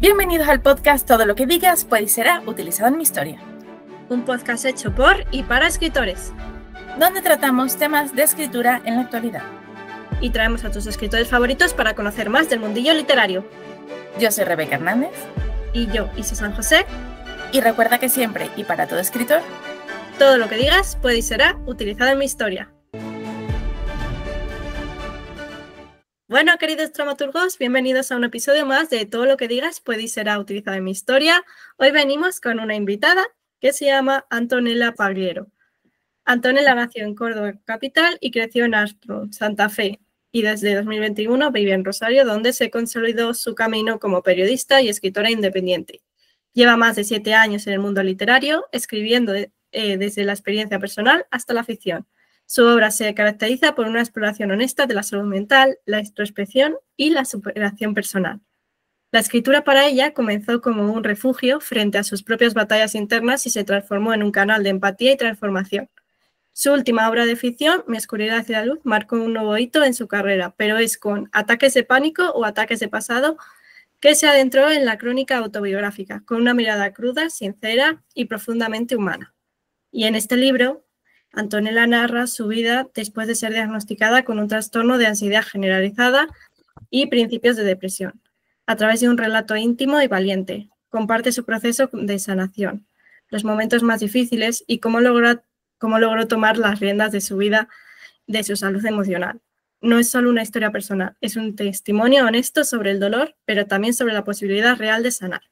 Bienvenidos al podcast Todo lo que digas puede y será utilizado en mi historia. Un podcast hecho por y para escritores, donde tratamos temas de escritura en la actualidad. Y traemos a tus escritores favoritos para conocer más del mundillo literario. Yo soy Rebeca Hernández. Y yo, Isa San José. Y recuerda que siempre y para todo escritor, todo lo que digas puede y será utilizado en mi historia. Bueno, queridos dramaturgos, bienvenidos a un episodio más de Todo lo que digas puede y será utilizado en mi historia. Hoy venimos con una invitada que se llama Antonella Pagliero. Antonella nació en Córdoba capital y creció en Astro, Santa Fe, y desde 2021 vive en Rosario, donde se consolidó su camino como periodista y escritora independiente. Lleva más de 7 años en el mundo literario, escribiendo desde la experiencia personal hasta la ficción. Su obra se caracteriza por una exploración honesta de la salud mental, la introspección y la superación personal. La escritura para ella comenzó como un refugio frente a sus propias batallas internas y se transformó en un canal de empatía y transformación. Su última obra de ficción, Mi oscuridad y la luz, marcó un nuevo hito en su carrera, pero es con Ataques de pánico o Ataques de pasado que se adentró en la crónica autobiográfica, con una mirada cruda, sincera y profundamente humana. Y en este libro, Antonella narra su vida después de ser diagnosticada con un trastorno de ansiedad generalizada y principios de depresión. A través de un relato íntimo y valiente, comparte su proceso de sanación, los momentos más difíciles y cómo logró tomar las riendas de su vida, de su salud emocional. No es solo una historia personal, es un testimonio honesto sobre el dolor, pero también sobre la posibilidad real de sanar.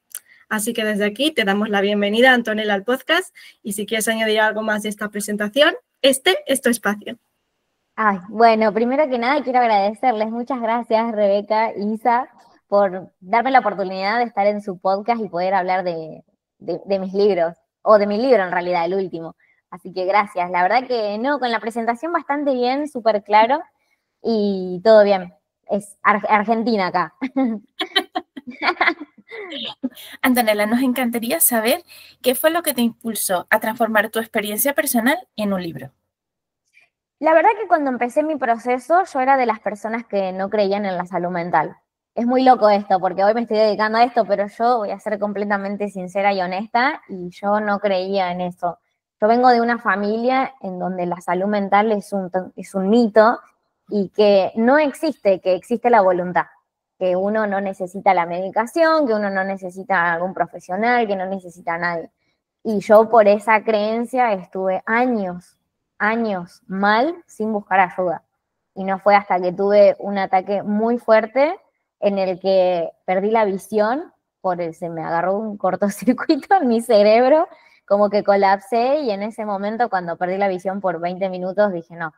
Así que desde aquí te damos la bienvenida, Antonella, al podcast, y si quieres añadir algo más de esta presentación, este es tu espacio. Bueno, primero que nada quiero agradecerles, muchas gracias Rebeca, Isa, por darme la oportunidad de estar en su podcast y poder hablar de mis libros, o de mi libro en realidad, el último. Así que gracias, la verdad que no, con la presentación bastante bien, súper claro, y todo bien, es Argentina acá. Antonella, nos encantaría saber qué fue lo que te impulsó a transformar tu experiencia personal en un libro. La verdad que cuando empecé mi proceso, yo era de las personas que no creían en la salud mental. Es muy loco esto, porque hoy me estoy dedicando a esto, pero yo voy a ser completamente sincera y honesta, y yo no creía en eso. Yo vengo de una familia en donde la salud mental es un mito, y que no existe, que existe la voluntad, que uno no necesita la medicación, que uno no necesita algún profesional, que no necesita a nadie. Y yo por esa creencia estuve años mal sin buscar ayuda. Y no fue hasta que tuve un ataque muy fuerte en el que perdí la visión, se me agarró un cortocircuito en mi cerebro, como que colapsé, y en ese momento cuando perdí la visión por 20 minutos dije, no,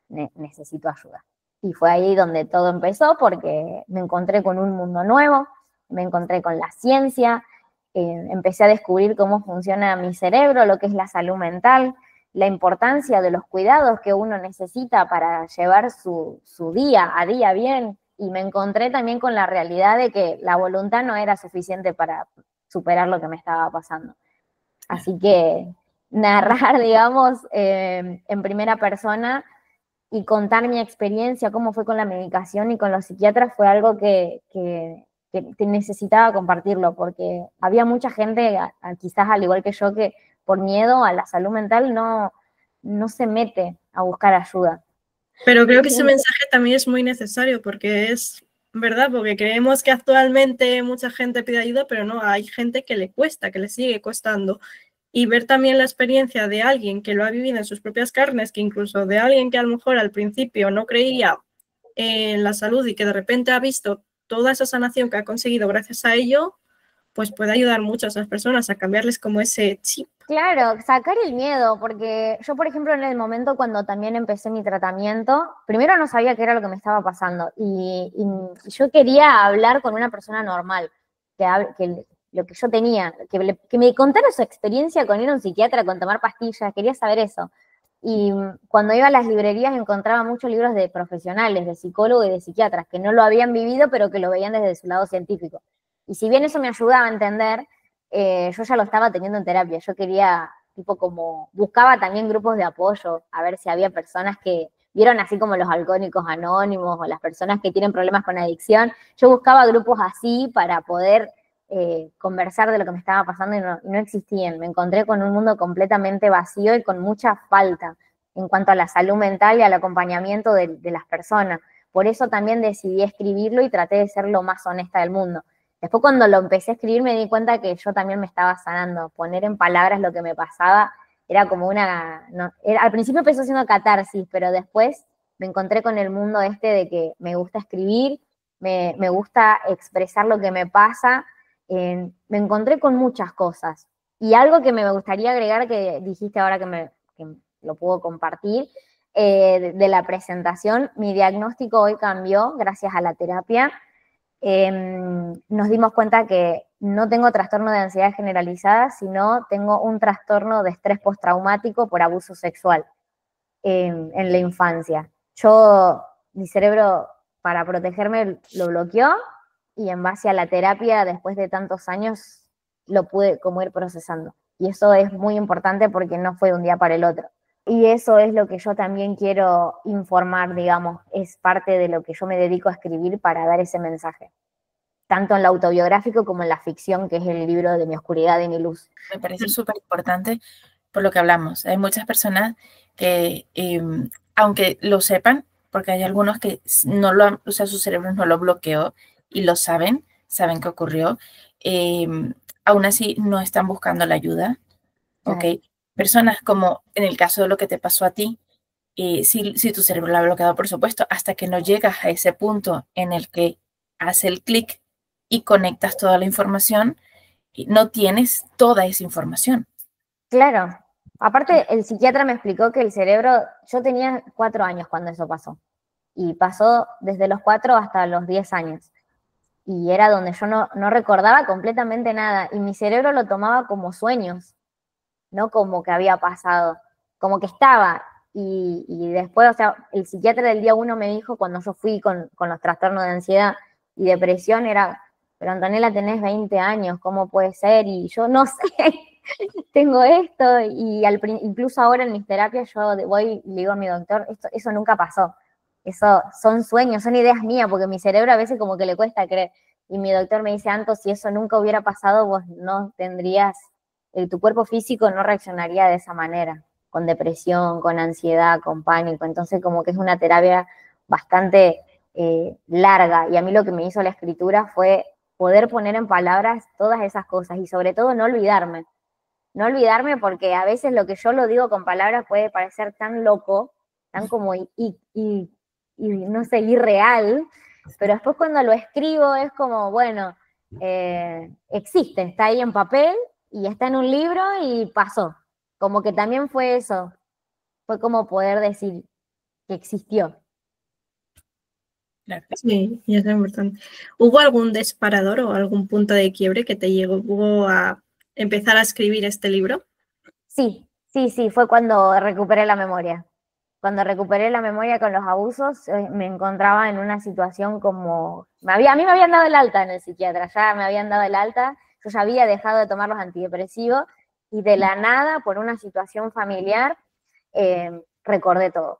necesito ayuda. Y fue ahí donde todo empezó, porque me encontré con un mundo nuevo, me encontré con la ciencia, empecé a descubrir cómo funciona mi cerebro, lo que es la salud mental, la importancia de los cuidados que uno necesita para llevar su día a día bien, y me encontré también con la realidad de que la voluntad no era suficiente para superar lo que me estaba pasando. Así que narrar, digamos, en primera persona y contar mi experiencia, cómo fue con la medicación y con los psiquiatras, fue algo que necesitaba compartirlo, porque había mucha gente, quizás al igual que yo, que por miedo a la salud mental no se mete a buscar ayuda. Pero creo que ese mensaje también es muy necesario, porque es verdad, porque creemos que actualmente mucha gente pide ayuda, pero no, hay gente que le cuesta, que le sigue costando. Y ver también la experiencia de alguien que lo ha vivido en sus propias carnes, que incluso de alguien que a lo mejor al principio no creía en la salud y que de repente ha visto toda esa sanación que ha conseguido gracias a ello, pues puede ayudar mucho a esas personas a cambiarles como ese chip. Claro, sacar el miedo, porque yo, por ejemplo, en el momento cuando también empecé mi tratamiento, primero no sabía qué era lo que me estaba pasando, y yo quería hablar con una persona normal, que lo que yo tenía, que me contara su experiencia con ir a un psiquiatra, con tomar pastillas, quería saber eso. Y cuando iba a las librerías encontraba muchos libros de profesionales, de psicólogos y de psiquiatras, que no lo habían vivido, pero que lo veían desde su lado científico. Y si bien eso me ayudaba a entender, yo ya lo estaba teniendo en terapia. Yo quería, buscaba también grupos de apoyo, a ver si había personas que vieron, así como los alcohólicos anónimos o las personas que tienen problemas con adicción. Yo buscaba grupos así para poder conversar de lo que me estaba pasando y no existían. Me encontré con un mundo completamente vacío y con mucha falta en cuanto a la salud mental y al acompañamiento de las personas. Por eso también decidí escribirlo y traté de ser lo más honesta del mundo. Después cuando lo empecé a escribir me di cuenta que yo también me estaba sanando. Poner en palabras lo que me pasaba era como una... No, al principio empezó siendo catarsis, pero después me encontré con el mundo este de que me gusta escribir, me gusta expresar lo que me pasa. Me encontré con muchas cosas. Y algo que me gustaría agregar, que dijiste ahora que lo puedo compartir, de la presentación, mi diagnóstico hoy cambió gracias a la terapia. Nos dimos cuenta que no tengo trastorno de ansiedad generalizada, sino tengo un trastorno de estrés postraumático por abuso sexual en la infancia. Mi cerebro, para protegerme, lo bloqueó, y en base a la terapia, después de tantos años, lo pude como ir procesando. Y eso es muy importante porque no fue de un día para el otro. Y eso es lo que yo también quiero informar, digamos, es parte de lo que yo me dedico a escribir para dar ese mensaje, tanto en lo autobiográfico como en la ficción, que es el libro de Mi oscuridad y mi luz. Me parece súper importante por lo que hablamos. Hay muchas personas que, aunque lo sepan, porque hay algunos que no lo, o sea, su cerebro no lo bloqueó y lo saben que ocurrió, aún así no están buscando la ayuda, ¿ok? Claro. Personas como en el caso de lo que te pasó a ti, si tu cerebro lo ha bloqueado, por supuesto, hasta que no llegas a ese punto en el que hace el clic y conectas toda la información, no tienes toda esa información. Claro. Aparte, el psiquiatra me explicó que el cerebro, yo tenía 4 años cuando eso pasó, y pasó desde los 4 hasta los 10 años. Y era donde yo no recordaba completamente nada, y mi cerebro lo tomaba como sueños, no como que había pasado, como que estaba. Y después, o sea, el psiquiatra del día 1 me dijo, cuando yo fui con los trastornos de ansiedad y depresión, era, pero Antonella, tenés 20 años, ¿cómo puede ser? Y yo no sé, tengo esto, y incluso ahora en mis terapias yo voy y le digo a mi doctor, eso nunca pasó, eso son sueños, son ideas mías, porque mi cerebro a veces como que le cuesta creer. Y mi doctor me dice, Anto, si eso nunca hubiera pasado, vos no tendrías, tu cuerpo físico no reaccionaría de esa manera, con depresión, con ansiedad, con pánico. Entonces como que es una terapia bastante larga, y a mí lo que me hizo la escritura fue poder poner en palabras todas esas cosas, y sobre todo no olvidarme, porque a veces lo que yo lo digo con palabras puede parecer tan loco, tan como no sé, irreal, pero después cuando lo escribo es como, bueno, existe, está ahí en papel y está en un libro y pasó. Como que también fue eso, fue como poder decir que existió. Claro. Sí, y eso es importante. ¿Hubo algún disparador o algún punto de quiebre que te llevó a empezar a escribir este libro? Sí, fue cuando recuperé la memoria. Cuando recuperé la memoria con los abusos, me encontraba en una situación como... a mí me habían dado el alta en el psiquiatra, ya me habían dado el alta, yo ya había dejado de tomar los antidepresivos, y de la nada, por una situación familiar, recordé todo.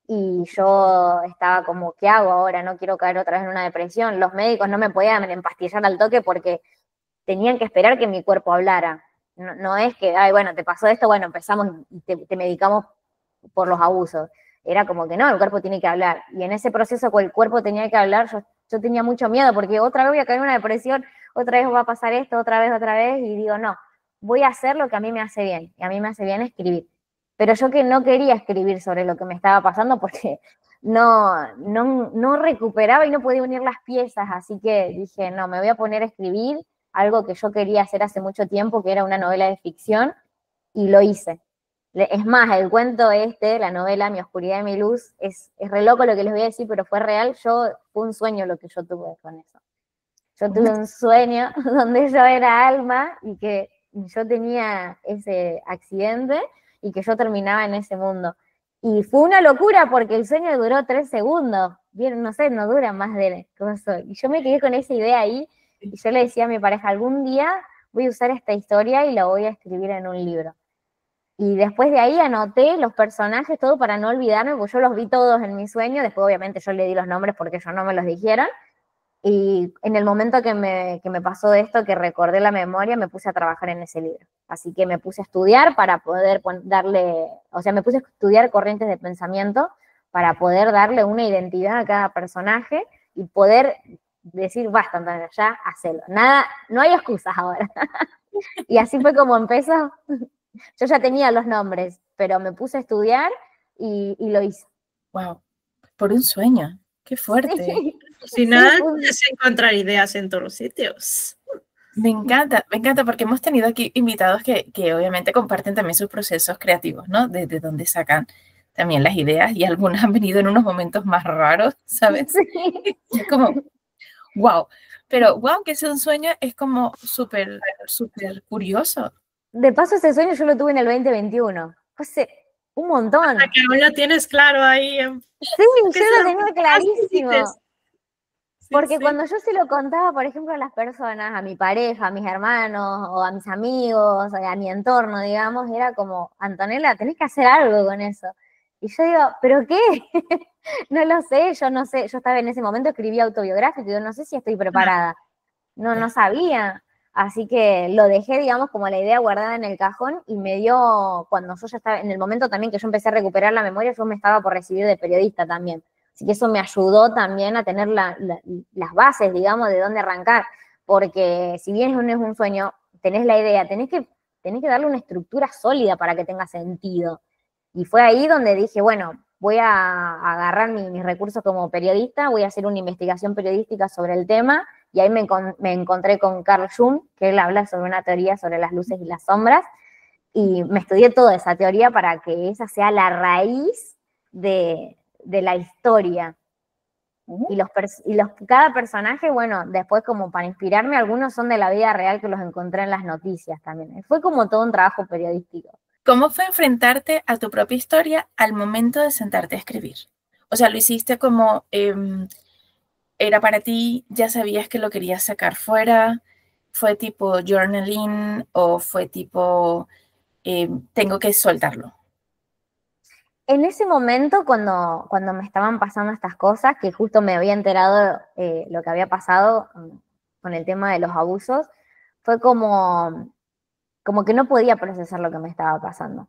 Y yo estaba como, ¿qué hago ahora? No quiero caer otra vez en una depresión. Los médicos no me podían empastillar al toque porque tenían que esperar que mi cuerpo hablara. No es que, ay, bueno, te pasó esto, bueno, empezamos y te medicamos por los abusos. Era como que no, el cuerpo tiene que hablar. Y en ese proceso que el cuerpo tenía que hablar, yo tenía mucho miedo, porque otra vez voy a caer en una depresión, otra vez va a pasar esto, otra vez, y digo, no, voy a hacer lo que a mí me hace bien, y a mí me hace bien escribir. Pero yo que no quería escribir sobre lo que me estaba pasando porque no recuperaba y no podía unir las piezas, así que dije, no, me voy a poner a escribir algo que yo quería hacer hace mucho tiempo, que era una novela de ficción, y lo hice. Es más, el cuento la novela Mi oscuridad y mi luz, es re loco lo que les voy a decir, pero fue real. Fue un sueño lo que yo tuve con eso. Yo tuve un sueño donde yo era Alma y que yo tenía ese accidente y que yo terminaba en ese mundo. Y fue una locura porque el sueño duró 3 segundos. Bien, no sé, no dura más de eso. Y yo me quedé con esa idea ahí, y yo le decía a mi pareja, algún día voy a usar esta historia y la voy a escribir en un libro. Y después de ahí anoté los personajes, todo para no olvidarme, porque yo los vi todos en mi sueño. Después obviamente yo le di los nombres porque ellos no me los dijeron. Y en el momento que me pasó esto, que recordé la memoria, me puse a trabajar en ese libro. Así que me puse a estudiar para poder me puse a estudiar corrientes de pensamiento para poder darle una identidad a cada personaje y poder decir, basta, Antonella, ya, hacelo. Nada, no hay excusas ahora. Y así fue como empezó. Yo ya tenía los nombres, pero me puse a estudiar y lo hice. Wow, por un sueño. Qué fuerte. Sí. Al final, Sí, puedes encontrar ideas en todos los sitios. Me encanta porque hemos tenido aquí invitados que obviamente comparten también sus procesos creativos, ¿no? Desde donde sacan también las ideas y algunas han venido en unos momentos más raros, ¿sabes? Sí. Y es como, wow. Pero wow, que sea un sueño es como súper, súper curioso. De paso, ese sueño yo lo tuve en el 2021. Fue un montón. Que aún lo tienes claro ahí. Sí, yo lo tenía clarísimo. Porque sí. cuando yo se lo contaba, por ejemplo, a las personas, a mi pareja, a mis hermanos, o a mis amigos, a mi entorno, digamos, era como, Antonella, tenés que hacer algo con eso. Y yo digo, ¿pero qué? No lo sé, yo no sé. Yo estaba en ese momento, escribí autobiográfico, y yo no sé si estoy preparada. No sabía. Así que lo dejé, digamos, como la idea guardada en el cajón y me dio, cuando yo ya estaba, en el momento también que yo empecé a recuperar la memoria, yo me estaba por recibir de periodista también. Así que eso me ayudó también a tener las bases, digamos, de dónde arrancar. Porque si bien no es un sueño, tenés la idea, tenés que darle una estructura sólida para que tenga sentido. Y fue ahí donde dije, bueno, voy a agarrar mis recursos como periodista, voy a hacer una investigación periodística sobre el tema, y ahí me encontré con Carl Jung, que él habla sobre una teoría sobre las luces y las sombras, y me estudié toda esa teoría para que esa sea la raíz de la historia. Y cada personaje, bueno, después como para inspirarme, algunos son de la vida real que los encontré en las noticias también. Fue como todo un trabajo periodístico. ¿Cómo fue enfrentarte a tu propia historia al momento de sentarte a escribir? O sea, ¿lo hiciste como era para ti, ya sabías que lo querías sacar fuera? ¿Fue tipo journaling o fue tipo tengo que soltarlo? En ese momento, cuando me estaban pasando estas cosas, que justo me había enterado lo que había pasado con el tema de los abusos, fue como que no podía procesar lo que me estaba pasando.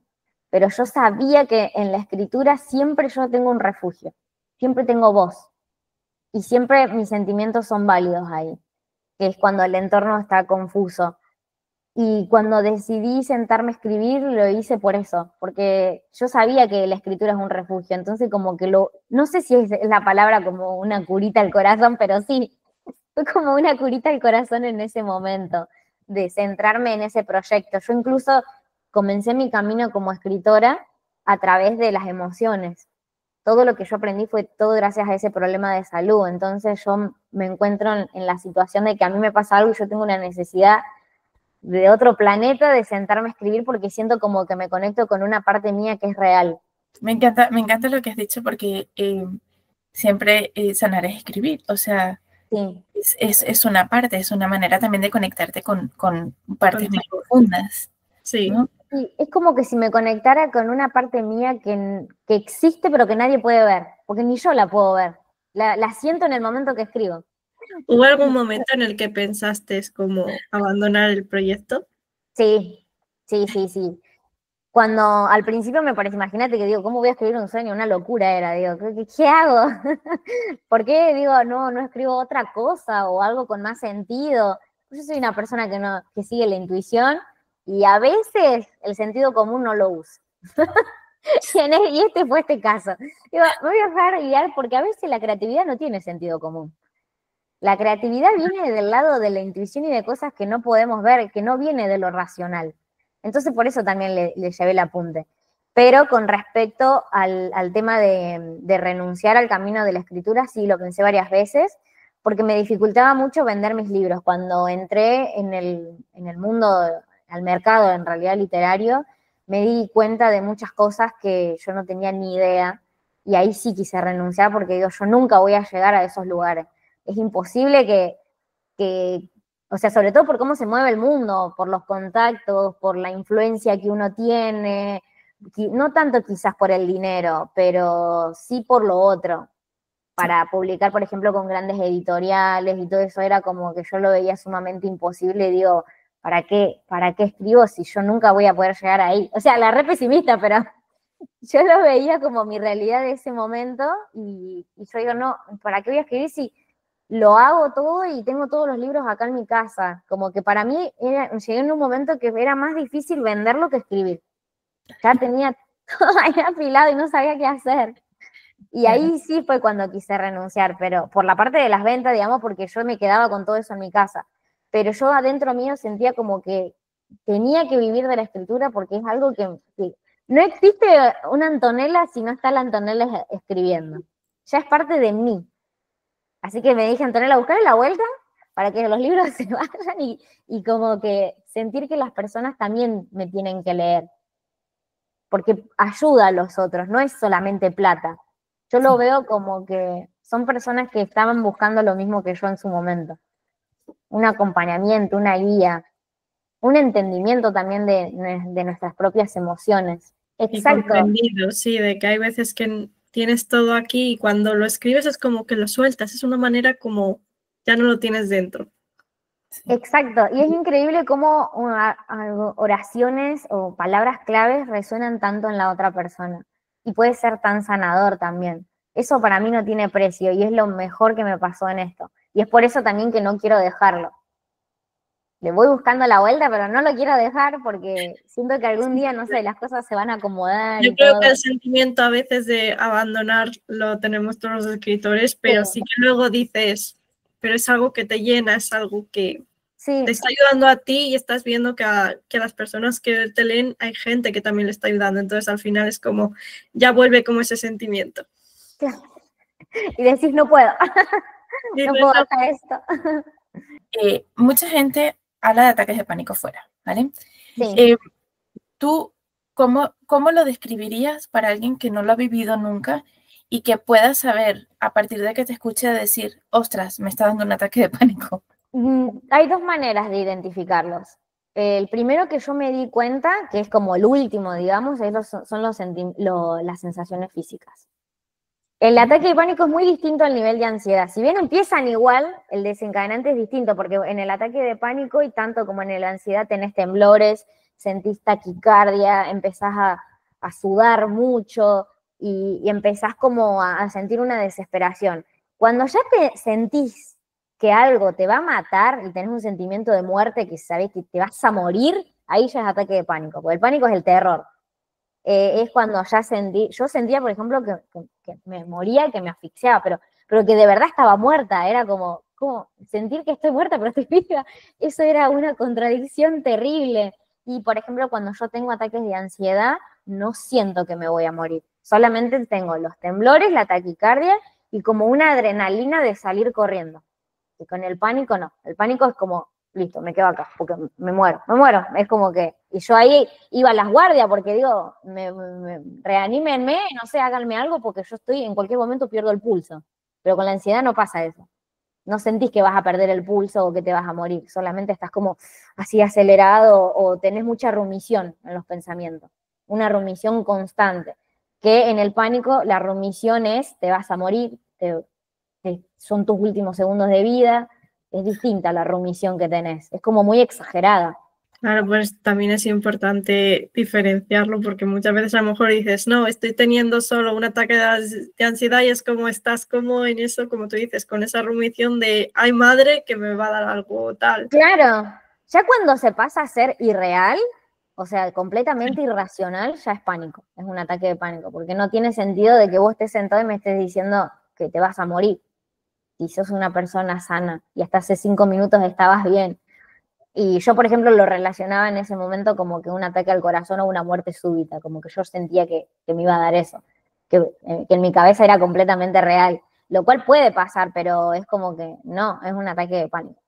Pero yo sabía que en la escritura siempre yo tengo un refugio, siempre tengo voz, y siempre mis sentimientos son válidos ahí, que es cuando el entorno está confuso. Y cuando decidí sentarme a escribir, lo hice por eso, porque yo sabía que la escritura es un refugio, entonces como que no sé si es la palabra como una curita al corazón, pero sí, fue como una curita al corazón en ese momento, de centrarme en ese proyecto. Yo incluso comencé mi camino como escritora a través de las emociones. Todo lo que yo aprendí fue todo gracias a ese problema de salud, entonces yo me encuentro en la situación de que a mí me pasa algo y yo tengo una necesidad de otro planeta de sentarme a escribir porque siento como que me conecto con una parte mía que es real. Me encanta lo que has dicho porque siempre sanar es escribir, o sea, Sí. es una parte, es una manera también de conectarte con partes más profundas. Sí. ¿No? Sí, es como que si me conectara con una parte mía que existe pero que nadie puede ver, porque ni yo la puedo ver. La siento en el momento que escribo. ¿Hubo algún momento en el que pensaste como abandonar el proyecto? Sí. Cuando al principio me parece, imagínate que digo, ¿cómo voy a escribir un sueño? Una locura era, digo, ¿qué hago? ¿Por qué digo, no escribo otra cosa o algo con más sentido? Yo soy una persona que sigue la intuición y a veces el sentido común no lo uso. Y este fue este caso. Digo, me voy a dejar guiar porque a veces la creatividad no tiene sentido común. La creatividad viene del lado de la intuición y de cosas que no podemos ver, que no viene de lo racional. Entonces por eso también le llevé el apunte. Pero con respecto al tema de renunciar al camino de la escritura, sí lo pensé varias veces, porque me dificultaba mucho vender mis libros. Cuando entré en el mundo, al mercado en realidad literario, me di cuenta de muchas cosas que yo no tenía ni idea, y ahí sí quise renunciar porque digo, yo nunca voy a llegar a esos lugares. Es imposible que, o sea, sobre todo por cómo se mueve el mundo, por los contactos, por la influencia que uno tiene, no tanto quizás por el dinero, pero sí por lo otro. para publicar, por ejemplo, con grandes editoriales y todo eso era como que yo lo veía sumamente imposible y digo, ¿para qué escribo si yo nunca voy a poder llegar ahí? O sea, la re pesimista, pero yo lo veía como mi realidad de ese momento y yo digo, no, ¿para qué voy a escribir si lo hago todo y tengo todos los libros acá en mi casa? Como que para mí llegué en un momento que era más difícil venderlo que escribir. Ya tenía todo ahí afilado y no sabía qué hacer. Y ahí sí fue cuando quise renunciar, pero por la parte de las ventas, digamos, porque yo me quedaba con todo eso en mi casa. Pero yo adentro mío sentía como que tenía que vivir de la escritura porque es algo que no existe una Antonella si no está la Antonella escribiendo. Ya es parte de mí. Así que me dije, Antonella, buscarle la vuelta para que los libros se vayan y como que sentir que las personas también me tienen que leer. Porque ayuda a los otros, no es solamente plata. Yo lo veo como que son personas que estaban buscando lo mismo que yo en su momento. Un acompañamiento, una guía, un entendimiento también de nuestras propias emociones. Exacto. Y comprendido, sí, de que hay veces que tienes todo aquí y cuando lo escribes es como que lo sueltas, es una manera como ya no lo tienes dentro. Exacto, y es increíble cómo oraciones o palabras claves resuenan tanto en la otra persona y puede ser tan sanador también. Eso para mí no tiene precio y es lo mejor que me pasó en esto. Y es por eso también que no quiero dejarlo. Le voy buscando la vuelta, pero no lo quiero dejar porque siento que algún día, no sé, las cosas se van a acomodar. Yo creo que el sentimiento a veces de abandonar lo tenemos todos los escritores, pero sí que luego dices, pero es algo que te llena, es algo que te está ayudando a ti y estás viendo que a las personas que te leen hay gente que también le está ayudando. Entonces al final es como, ya vuelve como ese sentimiento. Claro. Y decís, no puedo. No puedo hacer esto. Mucha gente habla de ataques de pánico fuera, ¿vale? Sí. ¿Tú cómo lo describirías para alguien que no lo ha vivido nunca y que pueda saber, a partir de que te escuche decir, ostras, me está dando un ataque de pánico? Hay dos maneras de identificarlos. El primero que yo me di cuenta, que es como el último, digamos, son las sensaciones físicas. El ataque de pánico es muy distinto al nivel de ansiedad. Si bien empiezan igual, el desencadenante es distinto, porque en el ataque de pánico y tanto como en la ansiedad tenés temblores, sentís taquicardia, empezás a sudar mucho y empezás como a sentir una desesperación. Cuando ya te sentís que algo te va a matar y tenés un sentimiento de muerte que sabés que te vas a morir, ahí ya es ataque de pánico, porque el pánico es el terror. Es cuando ya yo sentía, por ejemplo, que me moría, que me asfixiaba, pero que de verdad estaba muerta, era como sentir que estoy muerta, pero estoy viva. Eso era una contradicción terrible. Y, por ejemplo, cuando yo tengo ataques de ansiedad, no siento que me voy a morir. Solamente tengo los temblores, la taquicardia y como una adrenalina de salir corriendo. Y con el pánico no. El pánico es como, listo, me quedo acá, porque me muero. Es como que, y yo ahí iba a las guardias, porque digo, reanímenme, no sé, háganme algo, porque yo en cualquier momento pierdo el pulso. Pero con la ansiedad no pasa eso. No sentís que vas a perder el pulso o que te vas a morir, solamente estás como así acelerado o tenés mucha rumisión en los pensamientos, una rumisión constante, que en el pánico la rumisión es, te vas a morir, son tus últimos segundos de vida, es distinta la rumisión que tenés, es como muy exagerada. Claro, pues también es importante diferenciarlo porque muchas veces a lo mejor dices, no, estoy teniendo solo un ataque de ansiedad y es como estás como en eso, como tú dices, con esa rumisión de, ay madre, que me va a dar algo tal. Claro, ya cuando se pasa a ser irreal, o sea, completamente irracional, ya es pánico, es un ataque de pánico, porque no tiene sentido de que vos estés sentado y me estés diciendo que te vas a morir. Si sos una persona sana y hasta hace 5 minutos estabas bien. Y yo, por ejemplo, lo relacionaba en ese momento como que un ataque al corazón o una muerte súbita, como que yo sentía que me iba a dar eso, que en mi cabeza era completamente real, lo cual puede pasar, pero es como que no, es un ataque de pánico.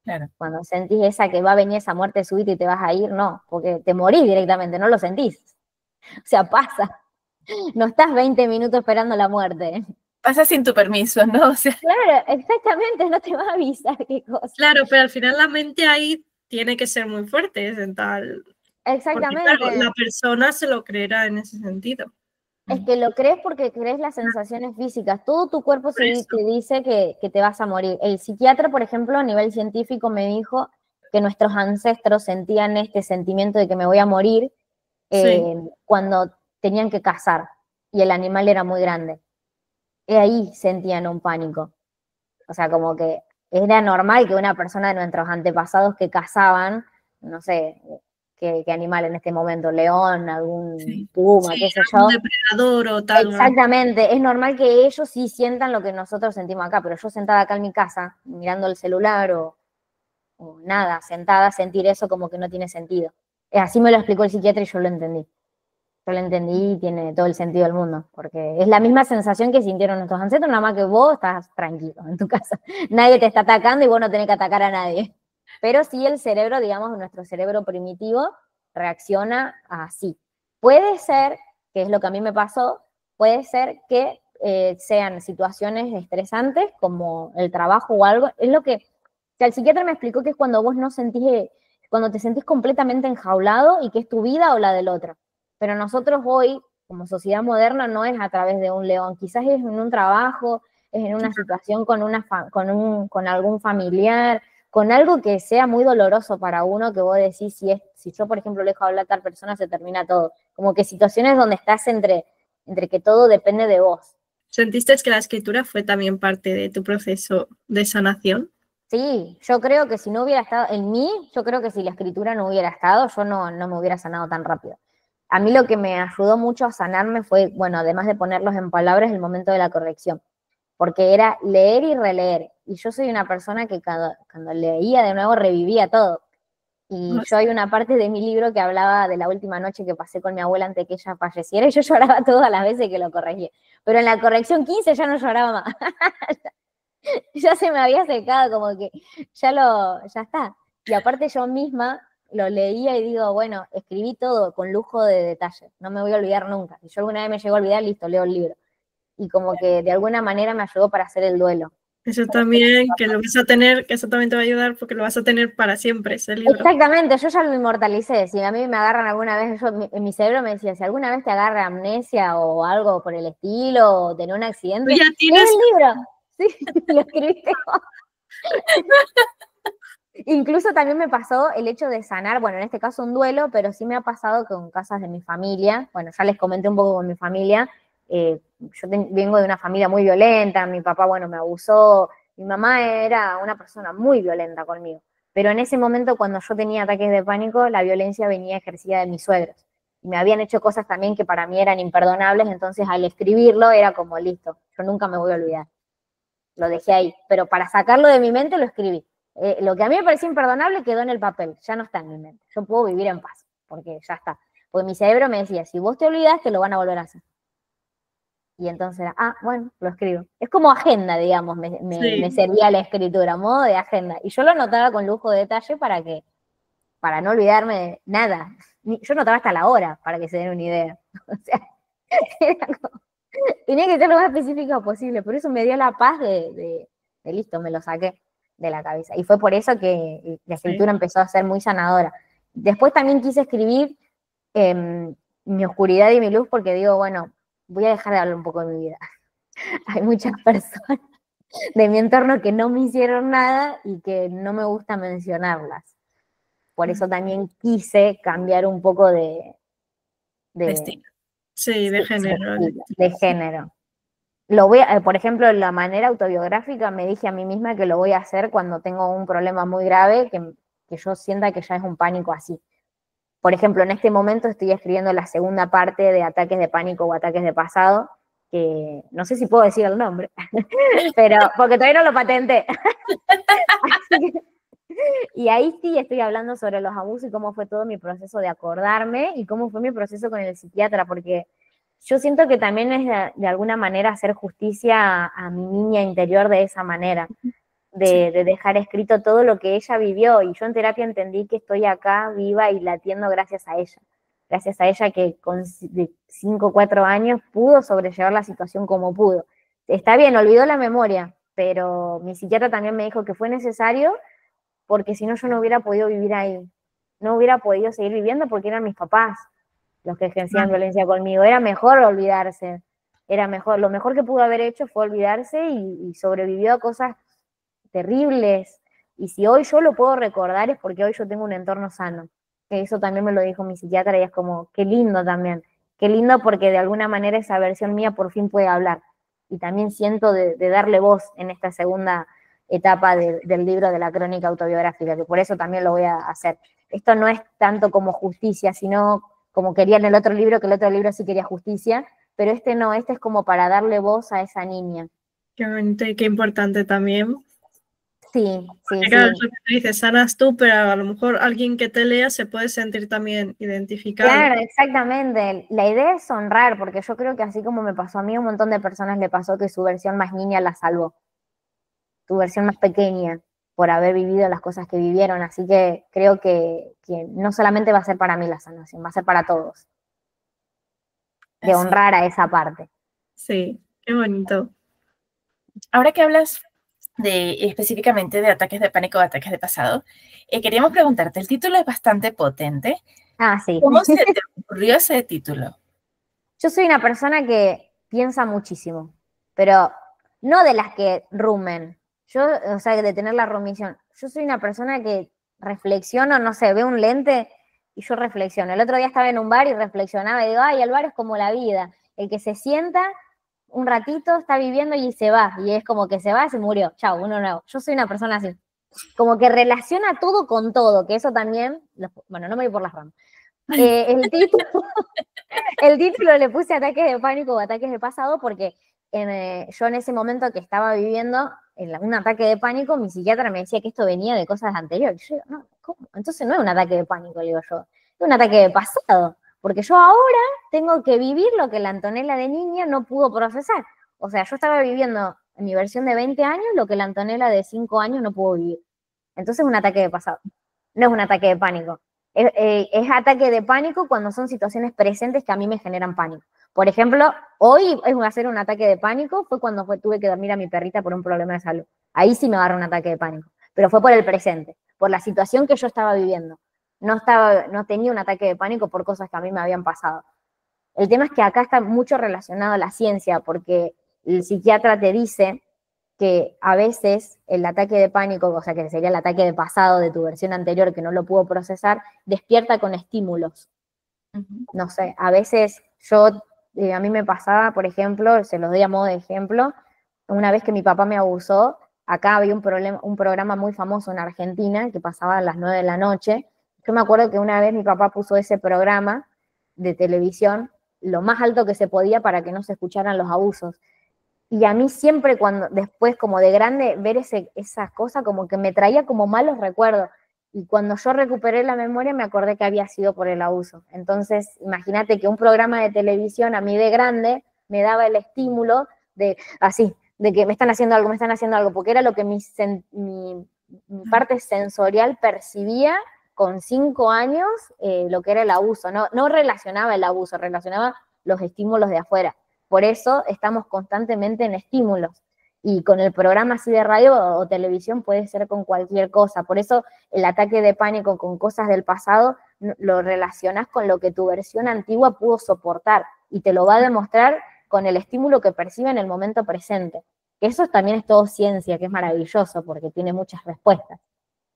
Claro. Cuando sentís esa que va a venir esa muerte súbita y te vas a ir, no, porque te morís directamente, no lo sentís. O sea, pasa. No estás 20 minutos esperando la muerte. Pasa sin tu permiso, ¿no? O sea, claro, exactamente, no te va a avisar qué cosa. Claro, pero al final la mente ahí tiene que ser muy fuerte, es tal. Exactamente. Porque, claro, la persona se lo creerá en ese sentido. Es que lo crees porque crees las sensaciones físicas. Todo tu cuerpo te dice que te vas a morir. El psiquiatra, por ejemplo, a nivel científico me dijo que nuestros ancestros sentían este sentimiento de que me voy a morir cuando tenían que cazar y el animal era muy grande. Y ahí sentían un pánico. O sea, como que era normal que una persona de nuestros antepasados que cazaban, no sé, qué animal en este momento, león, algún puma, qué sé yo. Un depredador o tal. Exactamente, es normal que ellos sí sientan lo que nosotros sentimos acá, pero yo sentada acá en mi casa, mirando el celular o nada, sentada, sentir eso como que no tiene sentido. Así me lo explicó el psiquiatra y yo lo entendí. Yo lo entendí y tiene todo el sentido del mundo, porque es la misma sensación que sintieron nuestros ancestros, nada más que vos estás tranquilo en tu casa. Nadie te está atacando y vos no tenés que atacar a nadie. Pero sí el cerebro, digamos, nuestro cerebro primitivo reacciona así. Puede ser, que es lo que a mí me pasó, puede ser que sean situaciones estresantes como el trabajo o algo. Es lo que, o sea, el psiquiatra me explicó que es cuando vos no sentís, cuando te sentís completamente enjaulado y que es tu vida o la del otro. Pero nosotros hoy, como sociedad moderna, no es a través de un león, quizás es en un trabajo, es en una situación con algún familiar, con algo que sea muy doloroso para uno, que vos decís, si yo, por ejemplo, le dejo hablar a tal persona, se termina todo. Como que situaciones donde estás entre que todo depende de vos. ¿Sentiste que la escritura fue también parte de tu proceso de sanación? Sí, yo creo que si no hubiera estado en mí, yo creo que si la escritura no hubiera estado, yo no me hubiera sanado tan rápido. A mí lo que me ayudó mucho a sanarme fue, bueno, además de ponerlos en palabras, el momento de la corrección, porque era leer y releer. Y yo soy una persona que cuando leía de nuevo revivía todo. Y yo hay una parte de mi libro que hablaba de la última noche que pasé con mi abuela antes que ella falleciera y yo lloraba todas las veces que lo corregí. Pero en la corrección 15 ya no lloraba más. Ya se me había secado, como que ya está. Y aparte yo misma lo leía y digo, bueno, escribí todo con lujo de detalle, no me voy a olvidar nunca. Si yo alguna vez me llego a olvidar, listo, leo el libro. Y como que de alguna manera me ayudó para hacer el duelo. Eso también, que lo vas a tener, que eso también te va a ayudar porque lo vas a tener para siempre, ese libro. Exactamente, yo ya lo inmortalicé. Si a mí me agarran alguna vez, en mi cerebro me decía, si alguna vez te agarra amnesia o algo por el estilo, o tener un accidente, ya tienes el libro. Sí, lo escribiste. Incluso también me pasó el hecho de sanar, bueno, en este caso un duelo, pero sí me ha pasado con casas de mi familia. Bueno, ya les comenté un poco con mi familia. Yo vengo de una familia muy violenta, mi papá, bueno, me abusó, mi mamá era una persona muy violenta conmigo. Pero en ese momento, cuando yo tenía ataques de pánico, la violencia venía ejercida de mis suegros. Y me habían hecho cosas también que para mí eran imperdonables, entonces al escribirlo era como, listo, yo nunca me voy a olvidar. Lo dejé ahí, pero para sacarlo de mi mente lo escribí. Lo que a mí me parecía imperdonable quedó en el papel, ya no está en mi mente. Yo puedo vivir en paz, porque ya está. Porque mi cerebro me decía, si vos te olvidás, te lo van a volver a hacer. Y entonces era, bueno, lo escribo. Es como agenda, digamos, me servía la escritura, modo de agenda. Y yo lo anotaba con lujo de detalle para no olvidarme de nada. Yo anotaba hasta la hora, para que se den una idea. O sea, era como, tenía que ser lo más específico posible. Por eso me dio la paz de listo, me lo saqué de la cabeza. Y fue por eso que la escritura empezó a ser muy sanadora. Después también quise escribir mi oscuridad y mi luz, porque digo, bueno, voy a dejar de hablar un poco de mi vida. Hay muchas personas de mi entorno que no me hicieron nada y que no me gusta mencionarlas. Por eso también quise cambiar un poco de estilo. Sí, de género. De género. Por ejemplo, la manera autobiográfica me dije a mí misma que lo voy a hacer cuando tengo un problema muy grave, que yo sienta que ya es un pánico así. Por ejemplo, en este momento estoy escribiendo la segunda parte de Ataques de Pánico o Ataques de Pasado, que no sé si puedo decir el nombre, pero porque todavía no lo patenté. Y ahí sí estoy hablando sobre los abusos y cómo fue todo mi proceso de acordarme y cómo fue mi proceso con el psiquiatra, porque yo siento que también es de alguna manera hacer justicia a mi niña interior de esa manera, de dejar escrito todo lo que ella vivió. Y yo en terapia entendí que estoy acá viva y latiendo gracias a ella que con 5 o 4 años pudo sobrellevar la situación como pudo. Está bien, olvidó la memoria, pero mi psiquiatra también me dijo que fue necesario porque si no yo no hubiera podido vivir ahí, no hubiera podido seguir viviendo porque eran mis papás. los que ejercían violencia conmigo. Era mejor olvidarse, era mejor, lo mejor que pudo haber hecho fue olvidarse y sobrevivió a cosas terribles. Y si hoy yo lo puedo recordar es porque hoy yo tengo un entorno sano. Que eso también me lo dijo mi psiquiatra y es como, qué lindo también. Qué lindo porque de alguna manera esa versión mía por fin puede hablar. Y también siento de darle voz en esta segunda etapa del libro de la crónica autobiográfica, que por eso también lo voy a hacer. Esto no es tanto como justicia, sino como quería en el otro libro, que el otro libro sí quería justicia, pero este no, este es como para darle voz a esa niña. Qué bonito y qué importante también. Sí, sí, claro, sí. lo que te dices, sanas tú, pero a lo mejor alguien que te lea se puede sentir también identificado. Claro, exactamente. La idea es honrar, porque yo creo que así como me pasó a mí, a un montón de personas le pasó que su versión más niña la salvó, su versión más pequeña, por haber vivido las cosas que vivieron. Así que creo que no solamente va a ser para mí la sanación, va a ser para todos. De Así. honrar a esa parte. Sí, qué bonito. Ahora que hablas específicamente de ataques de pánico o ataques de pasado, queríamos preguntarte, el título es bastante potente. Ah, sí. ¿Cómo se te ocurrió ese título? Yo soy una persona que piensa muchísimo, pero no de las que rumen. Yo, o sea, de tener la rumiación. Yo soy una persona que reflexiono, no sé, veo un lente y yo reflexiono. El otro día estaba en un bar y reflexionaba y digo, ay, el bar es como la vida. El que se sienta un ratito, está viviendo y se va. Y es como que se va, se murió. Chao, uno nuevo. Yo soy una persona así. Como que relaciona todo con todo, que eso también, bueno, no me voy por las ramas. El título le puse ataques de pánico o ataques de pasado porque yo en ese momento que estaba viviendo un ataque de pánico, mi psiquiatra me decía que esto venía de cosas anteriores. Y yo digo, no, ¿cómo? Entonces no es un ataque de pánico, le digo yo, es un ataque de pasado, porque yo ahora tengo que vivir lo que la Antonella de niña no pudo procesar. O sea, yo estaba viviendo en mi versión de 20 años lo que la Antonella de 5 años no pudo vivir. Entonces es un ataque de pasado, no es un ataque de pánico. Es ataque de pánico cuando son situaciones presentes que a mí me generan pánico. Por ejemplo, hoy va a ser un ataque de pánico, fue cuando tuve que dormir a mi perrita por un problema de salud. Ahí sí me agarró un ataque de pánico, pero fue por el presente, por la situación que yo estaba viviendo. No tenía un ataque de pánico por cosas que a mí me habían pasado. El tema es que acá está mucho relacionado a la ciencia, porque el psiquiatra te dice que a veces el ataque de pánico, o sea, que sería el ataque de pasado de tu versión anterior que no lo pudo procesar, despierta con estímulos. No sé, a veces a mí me pasaba, por ejemplo, se los doy a modo de ejemplo, una vez que mi papá me abusó, acá había un programa muy famoso en Argentina que pasaba a las 9 de la noche. Yo me acuerdo que una vez mi papá puso ese programa de televisión lo más alto que se podía para que no se escucharan los abusos. Y a mí siempre después como de grande, ver esa cosa como que me traía como malos recuerdos. Y cuando yo recuperé la memoria me acordé que había sido por el abuso. Entonces, imagínate que un programa de televisión a mí de grande me daba el estímulo de que me están haciendo algo, porque era lo que mi parte sensorial percibía con 5 años, lo que era el abuso. No relacionaba el abuso, relacionaba los estímulos de afuera. Por eso estamos constantemente en estímulos. Y con el programa así de radio o televisión puede ser con cualquier cosa. Por eso el ataque de pánico con cosas del pasado lo relacionas con lo que tu versión antigua pudo soportar y te lo va a demostrar con el estímulo que percibe en el momento presente. Eso también es todo ciencia, que es maravilloso porque tiene muchas respuestas.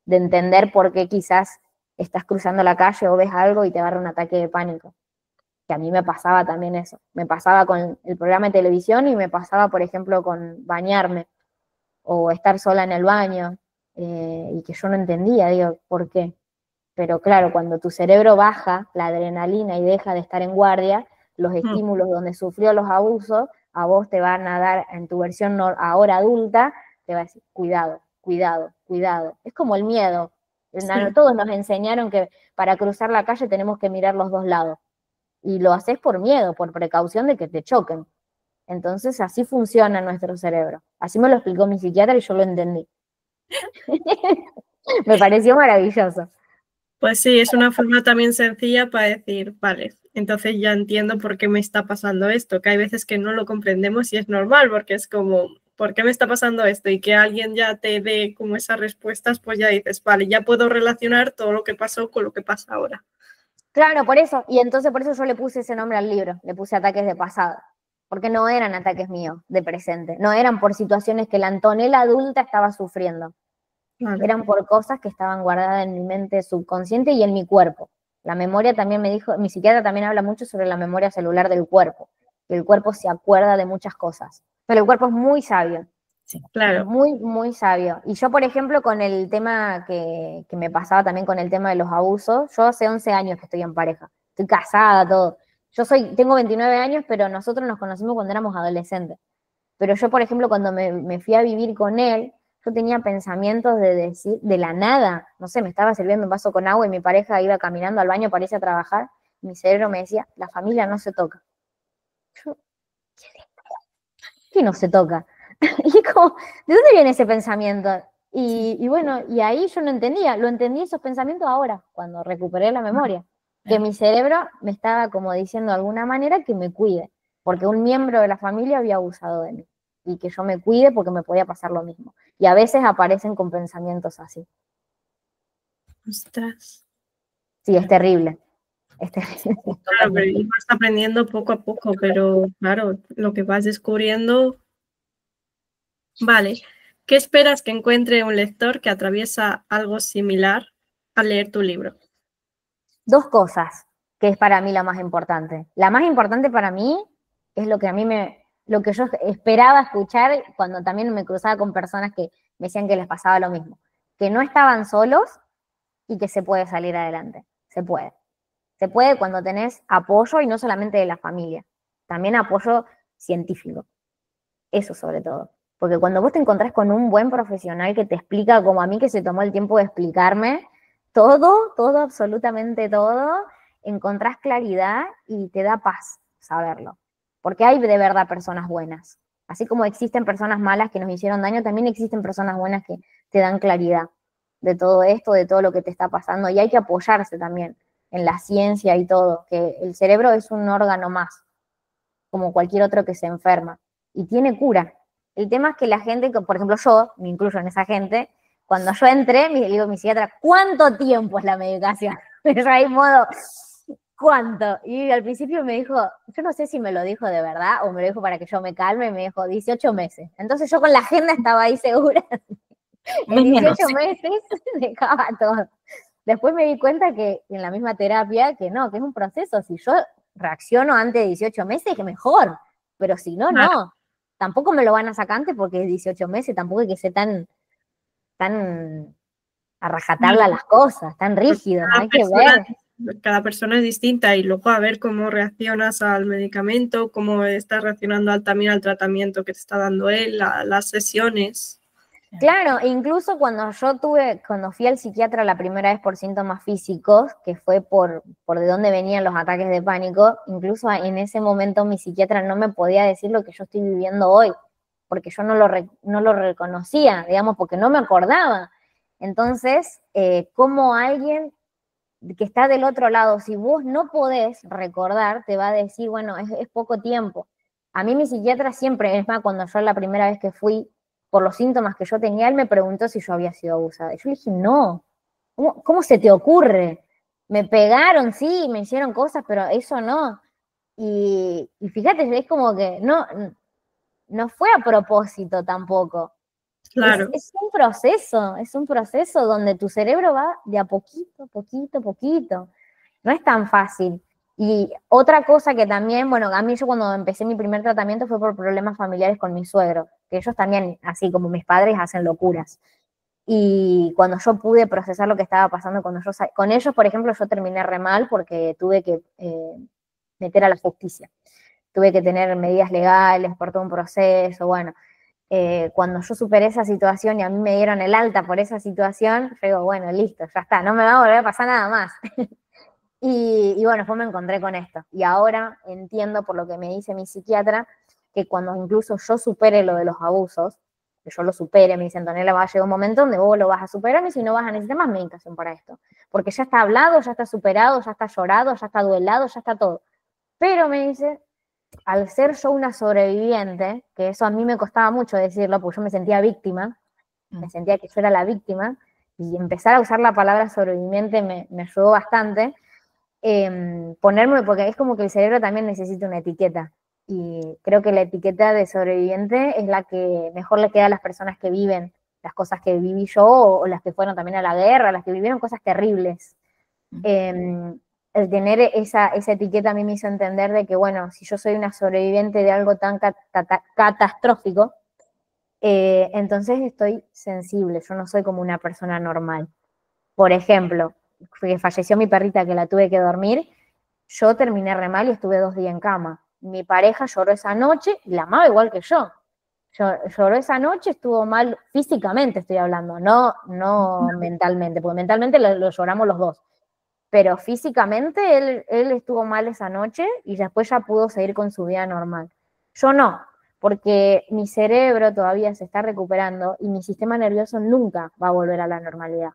De entender por qué quizás estás cruzando la calle o ves algo y te agarra un ataque de pánico. Que a mí me pasaba también eso. Me pasaba con el programa de televisión y me pasaba, por ejemplo, con bañarme o estar sola en el baño y que yo no entendía, digo, ¿por qué? Pero claro, cuando tu cerebro baja la adrenalina y deja de estar en guardia, los estímulos donde sufrió los abusos, a vos te van a dar, en tu versión ahora adulta, te va a decir, cuidado, cuidado, cuidado. Es como el miedo. Sí. Todos nos enseñaron que para cruzar la calle tenemos que mirar los dos lados. Y lo haces por miedo, por precaución de que te choquen. Entonces así funciona nuestro cerebro. Así me lo explicó mi psiquiatra y yo lo entendí. Me pareció maravilloso. Pues sí, es una forma también sencilla para decir, vale, entonces ya entiendo por qué me está pasando esto, que hay veces que no lo comprendemos y es normal, porque es como, ¿por qué me está pasando esto? Y que alguien ya te dé como esas respuestas, pues ya dices, vale, ya puedo relacionar todo lo que pasó con lo que pasa ahora. Claro, por eso. Y entonces por eso yo le puse ese nombre al libro, le puse ataques de pasado. Porque no eran ataques míos de presente, no eran por situaciones que la Antonella adulta estaba sufriendo. Claro. Eran por cosas que estaban guardadas en mi mente subconsciente y en mi cuerpo. La memoria también me dijo, mi psiquiatra también habla mucho sobre la memoria celular del cuerpo, que el cuerpo se acuerda de muchas cosas. Pero el cuerpo es muy sabio. Sí. Claro. Muy, muy sabio. Y yo, por ejemplo, con el tema que me pasaba también con el tema de los abusos, yo hace 11 años que estoy en pareja, estoy casada, todo. Tengo 29 años, pero nosotros nos conocimos cuando éramos adolescentes. Pero yo, por ejemplo, cuando me fui a vivir con él, yo tenía pensamientos de decir, de la nada, no sé, me estaba sirviendo un vaso con agua y mi pareja iba caminando al baño para irse a trabajar, y mi cerebro me decía, la familia no se toca. Yo, ¿qué no se toca? Y es como, ¿de dónde viene ese pensamiento? Y bueno, y ahí yo no entendía, lo entendí esos pensamientos ahora, cuando recuperé la memoria, que mi cerebro me estaba como diciendo de alguna manera que me cuide, porque un miembro de la familia había abusado de mí, y que yo me cuide porque me podía pasar lo mismo. Y a veces aparecen con pensamientos así. Ostras. Sí, es terrible. Es terrible. Claro, pero vas aprendiendo poco a poco, pero claro, lo que vas descubriendo. Vale. ¿Qué esperas que encuentre un lector que atraviesa algo similar al leer tu libro? Dos cosas, que es para mí la más importante. La más importante para mí es lo que lo que yo esperaba escuchar cuando también me cruzaba con personas que me decían que les pasaba lo mismo, que no estaban solos y que se puede salir adelante. Se puede. Se puede cuando tenés apoyo y no solamente de la familia, también apoyo científico. Eso sobre todo. Porque cuando vos te encontrás con un buen profesional que te explica, como a mí que se tomó el tiempo de explicarme, todo, absolutamente todo, encontrás claridad y te da paz saberlo. Porque hay de verdad personas buenas. Así como existen personas malas que nos hicieron daño, también existen personas buenas que te dan claridad de todo esto, de todo lo que te está pasando. Y hay que apoyarse también en la ciencia y todo, que el cerebro es un órgano más, como cualquier otro que se enferma. Y tiene cura. El tema es que la gente, por ejemplo yo, me incluyo en esa gente, cuando yo entré, le digo a mi psiquiatra, ¿cuánto tiempo es la medicación? Yo ahí modo, ¿cuánto? Y al principio me dijo, yo no sé si me lo dijo de verdad o me lo dijo para que yo me calme, y me dijo 18 meses. Entonces yo con la agenda estaba ahí segura. En 18 meses dejaba todo. Después me di cuenta que en la misma terapia, que no, que es un proceso. Si yo reacciono antes de 18 meses, que mejor. Pero si no, no. Tampoco me lo van a sacar antes porque es 18 meses, tampoco hay que ser tan a rajatabla las cosas, tan rígido, hay que ver. Cada persona es distinta y luego a ver cómo reaccionas al medicamento, cómo estás reaccionando también al tratamiento que te está dando él, las sesiones. Claro, incluso cuando fui al psiquiatra la primera vez por síntomas físicos, que fue por de dónde venían los ataques de pánico, incluso en ese momento mi psiquiatra no me podía decir lo que yo estoy viviendo hoy, porque yo no lo reconocía, digamos, porque no me acordaba. Entonces, como alguien que está del otro lado, si vos no podés recordar, te va a decir, bueno, es poco tiempo. A mí mi psiquiatra siempre, es más, cuando yo la primera vez que fui, por los síntomas que yo tenía, él me preguntó si yo había sido abusada. Y yo le dije, no, ¿cómo se te ocurre? Me pegaron, sí, me hicieron cosas, pero eso no. Y fíjate, es como que no fue a propósito tampoco. Claro. Es un proceso donde tu cerebro va de a poquito, poquito. No es tan fácil. Y otra cosa que también, bueno, a mí yo cuando empecé mi primer tratamiento fue por problemas familiares con mi suegro, que ellos también, así como mis padres, hacen locuras. Y cuando yo pude procesar lo que estaba pasando, con ellos, por ejemplo, yo terminé re mal porque tuve que meter a la justicia. Tuve que tener medidas legales por todo un proceso, bueno. Cuando yo superé esa situación y a mí me dieron el alta por esa situación, yo digo, bueno, listo, ya está, no me va a volver a pasar nada más. Y bueno, después me encontré con esto. Y ahora entiendo, por lo que me dice mi psiquiatra, que cuando incluso yo supere lo de los abusos, que yo lo supere, me dice, Antonella, va a llegar un momento donde vos lo vas a superar y si no vas a necesitar más medicación para esto. Porque ya está hablado, ya está superado, ya está llorado, ya está duelado, ya está todo. Pero me dice, al ser yo una sobreviviente, que eso a mí me costaba mucho decirlo, porque yo me sentía víctima, me sentía que yo era la víctima, y empezar a usar la palabra sobreviviente me ayudó bastante, ponerme, porque es como que el cerebro también necesita una etiqueta. Y creo que la etiqueta de sobreviviente es la que mejor le queda a las personas que viven las cosas que viví yo, o las que fueron también a la guerra, las que vivieron cosas terribles. El tener esa etiqueta a mí me hizo entender de que, bueno, si yo soy una sobreviviente de algo tan catastrófico, entonces estoy sensible, yo no soy como una persona normal. Por ejemplo, que falleció mi perrita que la tuve que dormir, yo terminé re mal y estuve 2 días en cama. Mi pareja lloró esa noche y la amaba igual que yo. Lloró esa noche, estuvo mal físicamente, estoy hablando, no mentalmente, porque mentalmente lo lloramos los dos. Pero físicamente él estuvo mal esa noche y después ya pudo seguir con su vida normal. Yo no, porque mi cerebro todavía se está recuperando y mi sistema nervioso nunca va a volver a la normalidad.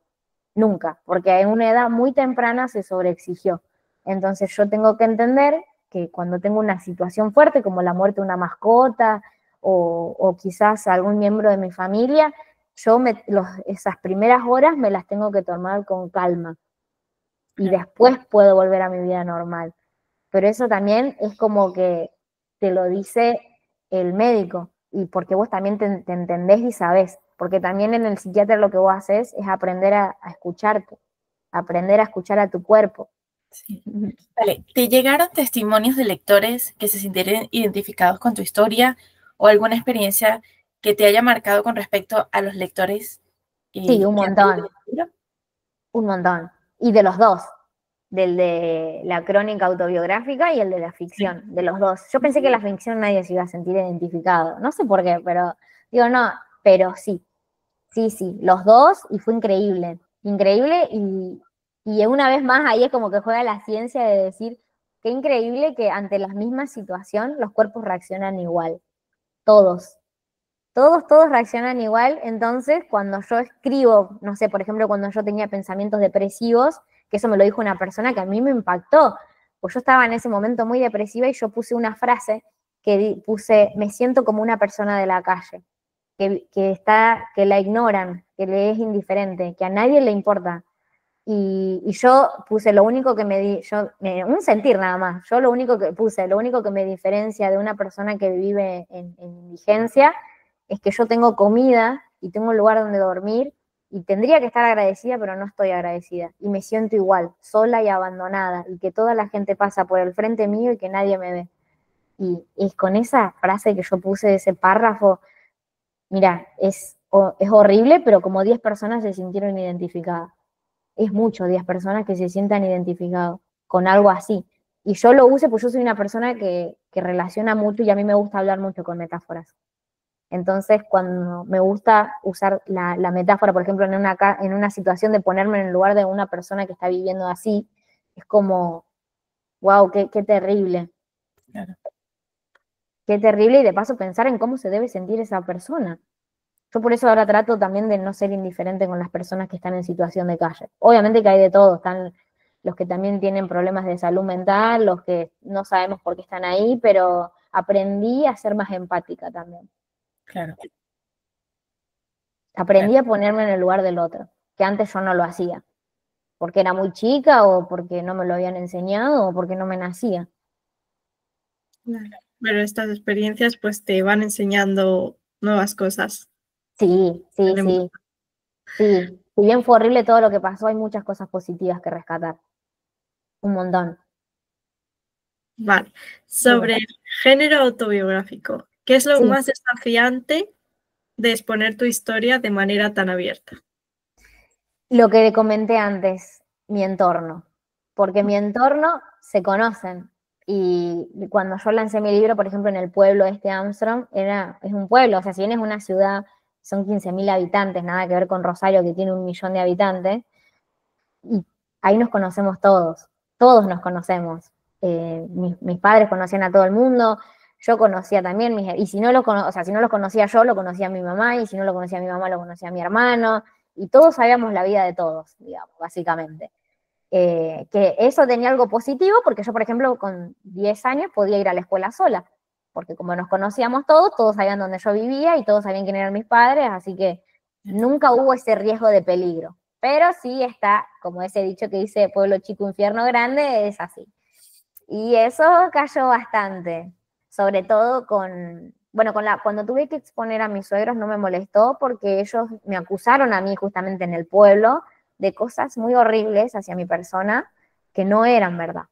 Nunca, porque en una edad muy temprana se sobreexigió. Entonces yo tengo que entender que cuando tengo una situación fuerte, como la muerte de una mascota o quizás algún miembro de mi familia, esas primeras horas me las tengo que tomar con calma y después puedo volver a mi vida normal. Pero eso también es como que te lo dice el médico, y porque vos también te entendés y sabés, porque también en el psiquiatra lo que vos haces es aprender a escucharte, aprender a escuchar a tu cuerpo. Sí. Vale, ¿te llegaron testimonios de lectores que se sintieron identificados con tu historia o alguna experiencia que te haya marcado con respecto a los lectores? Sí, un montón. Un montón. Y de los dos, del de la crónica autobiográfica y el de la ficción, de los dos. Yo pensé que la ficción nadie se iba a sentir identificado, no sé por qué, pero digo, no, pero sí, los dos, y fue increíble, increíble, y una vez más ahí es como que juega la ciencia de decir, qué increíble que ante la misma situación los cuerpos reaccionan igual, todos. Todos reaccionan igual, entonces cuando yo escribo, no sé, por ejemplo, cuando yo tenía pensamientos depresivos, que eso me lo dijo una persona que a mí me impactó, pues yo estaba en ese momento muy depresiva y yo puse una frase que puse, me siento como una persona de la calle, que la ignoran, que le es indiferente, que a nadie le importa. Y yo puse lo único que un sentir nada más, yo lo único que me diferencia de una persona que vive en indigencia es que yo tengo comida y tengo un lugar donde dormir y tendría que estar agradecida, pero no estoy agradecida. Y me siento igual, sola y abandonada, y que toda la gente pasa por el frente mío y que nadie me ve. Y es con esa frase que yo puse, ese párrafo, mira, es horrible, pero como 10 personas se sintieron identificadas. Es mucho, 10 personas que se sientan identificados con algo así. Y yo lo use porque yo soy una persona que relaciona mucho y a mí me gusta hablar mucho con metáforas. Entonces, cuando me gusta usar la metáfora, por ejemplo, en una situación de ponerme en el lugar de una persona que está viviendo así, es como, wow, qué terrible. Claro. Qué terrible, y de paso pensar en cómo se debe sentir esa persona. Yo por eso ahora trato también de no ser indiferente con las personas que están en situación de calle. Obviamente que hay de todo, están los que también tienen problemas de salud mental, los que no sabemos por qué están ahí, pero aprendí a ser más empática también. Claro. Aprendí a ponerme en el lugar del otro, que antes yo no lo hacía, porque era muy chica o porque no me lo habían enseñado o porque no me nacía. Pero estas experiencias pues te van enseñando nuevas cosas. Sí. Si bien fue horrible todo lo que pasó, hay muchas cosas positivas que rescatar. Un montón. Vale. Sobre el género autobiográfico, ¿qué es lo más desafiante de exponer tu historia de manera tan abierta? Lo que comenté antes, mi entorno. Porque mi entorno se conocen. Y cuando yo lancé mi libro, por ejemplo, en el pueblo Armstrong, es un pueblo, o sea, si bien es una ciudad, son 15.000 habitantes, nada que ver con Rosario, que tiene 1 millón de habitantes, y ahí nos conocemos todos nos conocemos. Mis padres conocían a todo el mundo, yo conocía también, y si no los conocía yo, lo conocía mi mamá, y si no lo conocía mi mamá, lo conocía mi hermano, y todos sabíamos la vida de todos, digamos, básicamente. Que eso tenía algo positivo, porque yo, por ejemplo, con 10 años podía ir a la escuela sola, porque como nos conocíamos todos sabían dónde yo vivía y todos sabían quién eran mis padres, así que nunca hubo ese riesgo de peligro. Pero sí está, como ese dicho que dice pueblo chico, infierno grande, es así. Y eso cayó bastante, sobre todo cuando tuve que exponer a mis suegros no me molestó porque ellos me acusaron a mí justamente en el pueblo de cosas muy horribles hacia mi persona que no eran verdad.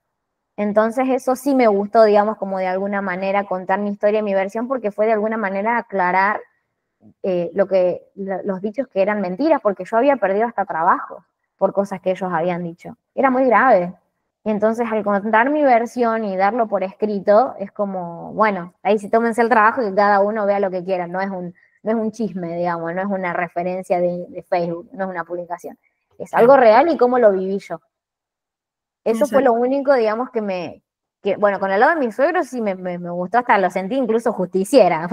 Entonces eso sí me gustó, digamos, como de alguna manera contar mi historia y mi versión porque fue de alguna manera aclarar los dichos que eran mentiras, porque yo había perdido hasta trabajo por cosas que ellos habían dicho. Era muy grave. Y entonces al contar mi versión y darlo por escrito, es como, bueno, ahí sí tómense el trabajo y que cada uno vea lo que quiera, no es un chisme, digamos, no es una referencia de Facebook, no es una publicación. Es algo real y cómo lo viví yo. Eso fue lo único, digamos, bueno, con el lado de mis suegros sí me gustó, hasta lo sentí incluso justiciera,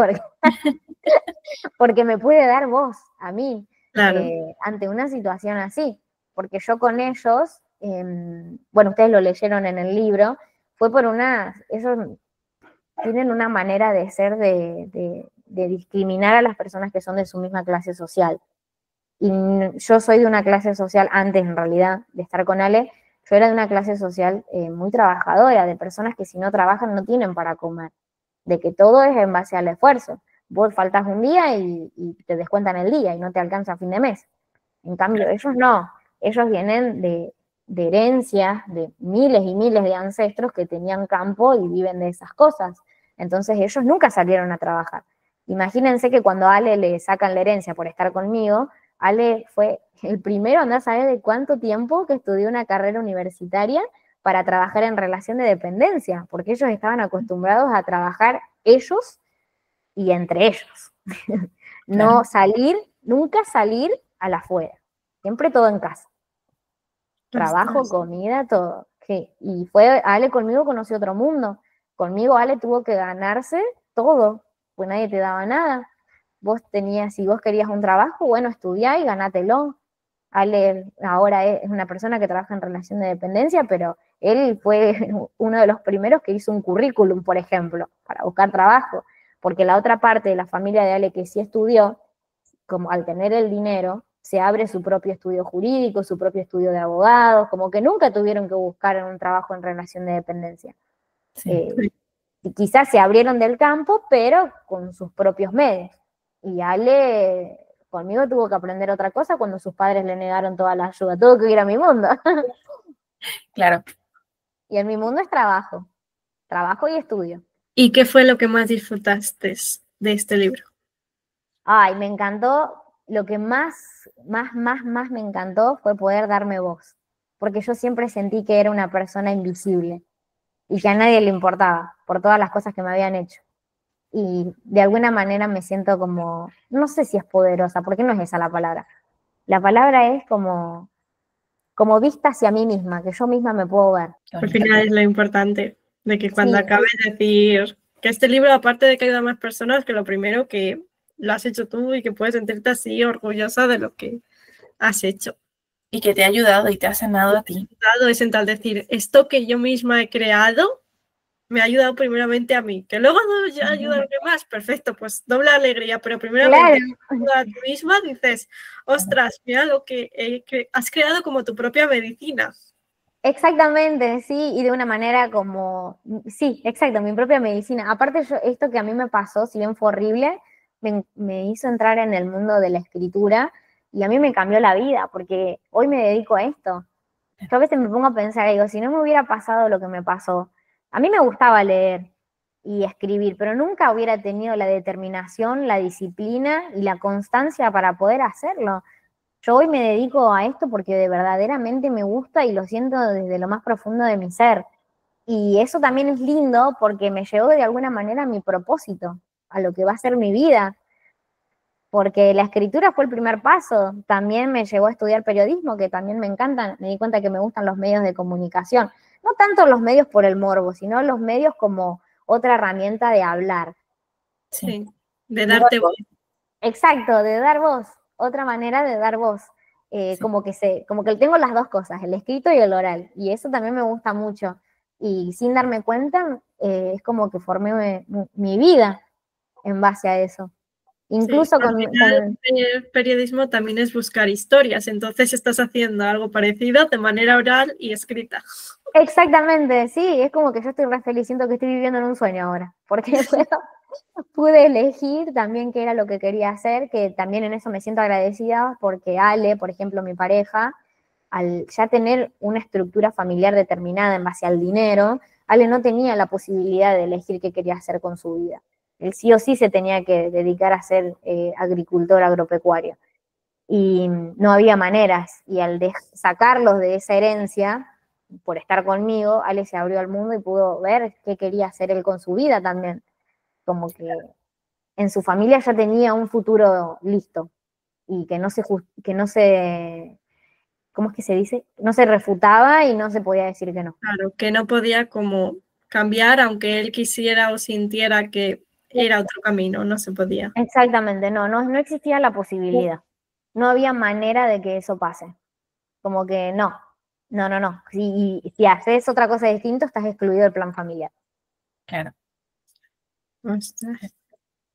porque me pude dar voz a mí ante una situación así, porque yo con ellos, bueno, ustedes lo leyeron en el libro, fue por ellos tienen una manera de ser de discriminar a las personas que son de su misma clase social. Y yo soy de una clase social, antes en realidad de estar con Ale, yo era de una clase social muy trabajadora, de personas que si no trabajan no tienen para comer, de que todo es en base al esfuerzo. Vos faltas un día y te descuentan el día y no te alcanza a fin de mes. En cambio, ellos no, ellos vienen de herencias, de miles y miles de ancestros que tenían campo y viven de esas cosas. Entonces ellos nunca salieron a trabajar. Imagínense que cuando a Ale le sacan la herencia por estar conmigo, Ale fue el primero, andá a saber de cuánto tiempo que estudió una carrera universitaria para trabajar en relación de dependencia, porque ellos estaban acostumbrados a trabajar ellos y entre ellos. No salir, nunca salir a la afuera, siempre todo en casa. Trabajo, comida, todo. Y Ale conmigo conoció otro mundo. Conmigo Ale tuvo que ganarse todo, pues nadie te daba nada. Si vos querías un trabajo, bueno, estudiá y ganátelo. Ale ahora es una persona que trabaja en relación de dependencia, pero él fue uno de los primeros que hizo un currículum, por ejemplo, para buscar trabajo, porque la otra parte de la familia de Ale que sí estudió, como al tener el dinero, se abre su propio estudio jurídico, su propio estudio de abogados, como que nunca tuvieron que buscar un trabajo en relación de dependencia. Y quizás se abrieron del campo, pero con sus propios medios. Y Ale conmigo tuvo que aprender otra cosa cuando sus padres le negaron toda la ayuda, tuvo que ir a mi mundo. Claro. Y en mi mundo es trabajo y estudio. ¿Y qué fue lo que más disfrutaste de este libro? Ay, me encantó, lo que más me encantó fue poder darme voz, porque yo siempre sentí que era una persona invisible y que a nadie le importaba por todas las cosas que me habían hecho. Y de alguna manera me siento como, no sé si es poderosa, porque no es esa la palabra. La palabra es como vista hacia mí misma, que yo misma me puedo ver. Al final es lo importante, de que cuando acabes de decir que este libro, aparte de que ayuda a más personas, que lo primero que lo has hecho tú y que puedes sentirte así orgullosa de lo que has hecho. Y que te ha ayudado y te ha sanado a ti. Es en tal decir, esto que yo misma he creado me ha ayudado primeramente a mí, que luego ya ayuda a los demás, perfecto, pues doble alegría, pero primeramente a ti misma dices, ostras, mira lo que has creado como tu propia medicina. Exactamente, sí, y de una manera sí, exacto, mi propia medicina. Aparte, esto que a mí me pasó, si bien fue horrible, me hizo entrar en el mundo de la escritura y a mí me cambió la vida, porque hoy me dedico a esto. Yo a veces me pongo a pensar, digo, si no me hubiera pasado lo que me pasó, a mí me gustaba leer y escribir, pero nunca hubiera tenido la determinación, la disciplina y la constancia para poder hacerlo. Yo hoy me dedico a esto porque verdaderamente me gusta y lo siento desde lo más profundo de mi ser. Y eso también es lindo porque me llevó de alguna manera a mi propósito, a lo que va a ser mi vida. Porque la escritura fue el primer paso. También me llevó a estudiar periodismo, que también me encantan. Me di cuenta que me gustan los medios de comunicación. No tanto los medios por el morbo, sino los medios como otra herramienta de hablar. Sí, de darte voz. Exacto, de dar voz. Otra manera de dar voz. Como que tengo las dos cosas, el escrito y el oral. Y eso también me gusta mucho. Y sin darme cuenta, es como que formé mi vida en base a eso. Incluso al final, el periodismo también es buscar historias, entonces estás haciendo algo parecido de manera oral y escrita. Exactamente, sí, es como que yo estoy re feliz, siento que estoy viviendo en un sueño ahora, porque pude elegir también qué era lo que quería hacer, que también en eso me siento agradecida, porque Ale, por ejemplo, mi pareja, al ya tener una estructura familiar determinada en base al dinero, Ale no tenía la posibilidad de elegir qué quería hacer con su vida. Él sí o sí se tenía que dedicar a ser agricultor agropecuario. Y no había maneras. Y al sacarlos de esa herencia, por estar conmigo, Ale se abrió al mundo y pudo ver qué quería hacer él con su vida también. Como que en su familia ya tenía un futuro listo y que no se, ¿cómo es que se dice? No se refutaba y no se podía decir que no. Claro, que no podía como cambiar, aunque él quisiera o sintiera que era otro camino, no se podía. Exactamente, no existía la posibilidad. No había manera de que eso pase. Como que no. Si haces otra cosa distinta, estás excluido del plan familiar. Claro. Ostras.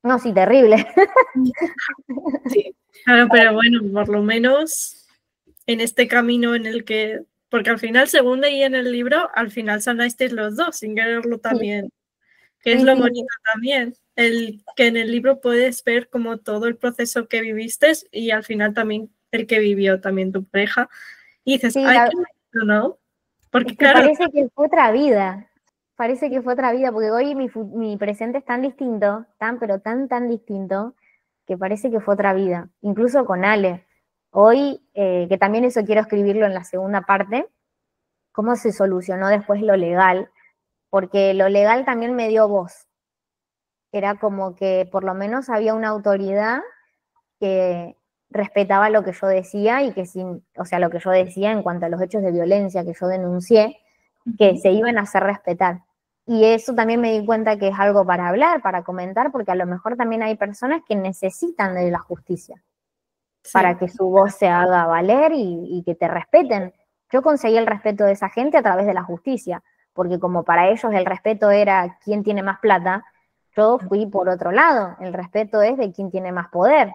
No, sí, terrible. Sí. Claro, pero bueno, por lo menos en este camino en el que, porque al final, según leí en el libro, al final sanasteis los dos, sin quererlo también, que es Sí, lo sí. bonito también, el que en el libro puedes ver como todo el proceso que viviste y al final también el que vivió también tu pareja, y dices, Sí, ay, qué bonito, ¿no? Porque es que claro, parece que fue otra vida. Parece que fue otra vida, porque hoy mi presente es tan distinto, pero tan distinto, que parece que fue otra vida. Incluso con Ale. Hoy, que también eso quiero escribirlo en la segunda parte, cómo se solucionó después lo legal, porque lo legal también me dio voz. Era como que por lo menos había una autoridad que respetaba lo que yo decía y que o sea, lo que yo decía en cuanto a los hechos de violencia que yo denuncié, que se iban a hacer respetar. Y eso también me di cuenta que es algo para hablar, para comentar, porque a lo mejor también hay personas que necesitan de la justicia para que su voz se haga valer y que te respeten. Yo conseguí el respeto de esa gente a través de la justicia, porque como para ellos el respeto era quién tiene más plata, yo fui por otro lado, el respeto es de quién tiene más poder,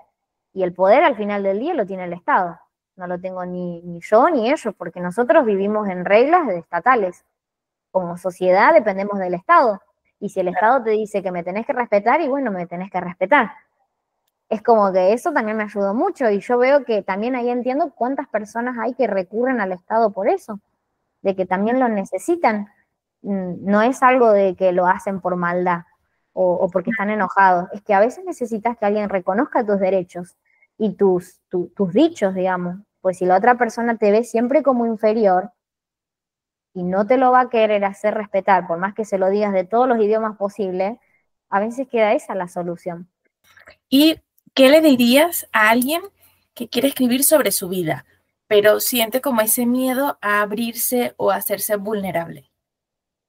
y el poder al final del día lo tiene el Estado, no lo tengo ni yo ni ellos, porque nosotros vivimos en reglas estatales, como sociedad dependemos del Estado, y si el Estado te dice que me tenés que respetar, y bueno, me tenés que respetar. Es como que eso también me ayudó mucho y yo veo que también ahí entiendo cuántas personas hay que recurren al Estado por eso, de que también lo necesitan. No es algo de que lo hacen por maldad o porque están enojados, es que a veces necesitas que alguien reconozca tus derechos y tus dichos, digamos, pues si la otra persona te ve siempre como inferior y no te lo va a querer hacer respetar, por más que se lo digas de todos los idiomas posibles, a veces queda esa la solución. ¿Y qué le dirías a alguien que quiere escribir sobre su vida, pero siente como ese miedo a abrirse o a hacerse vulnerable?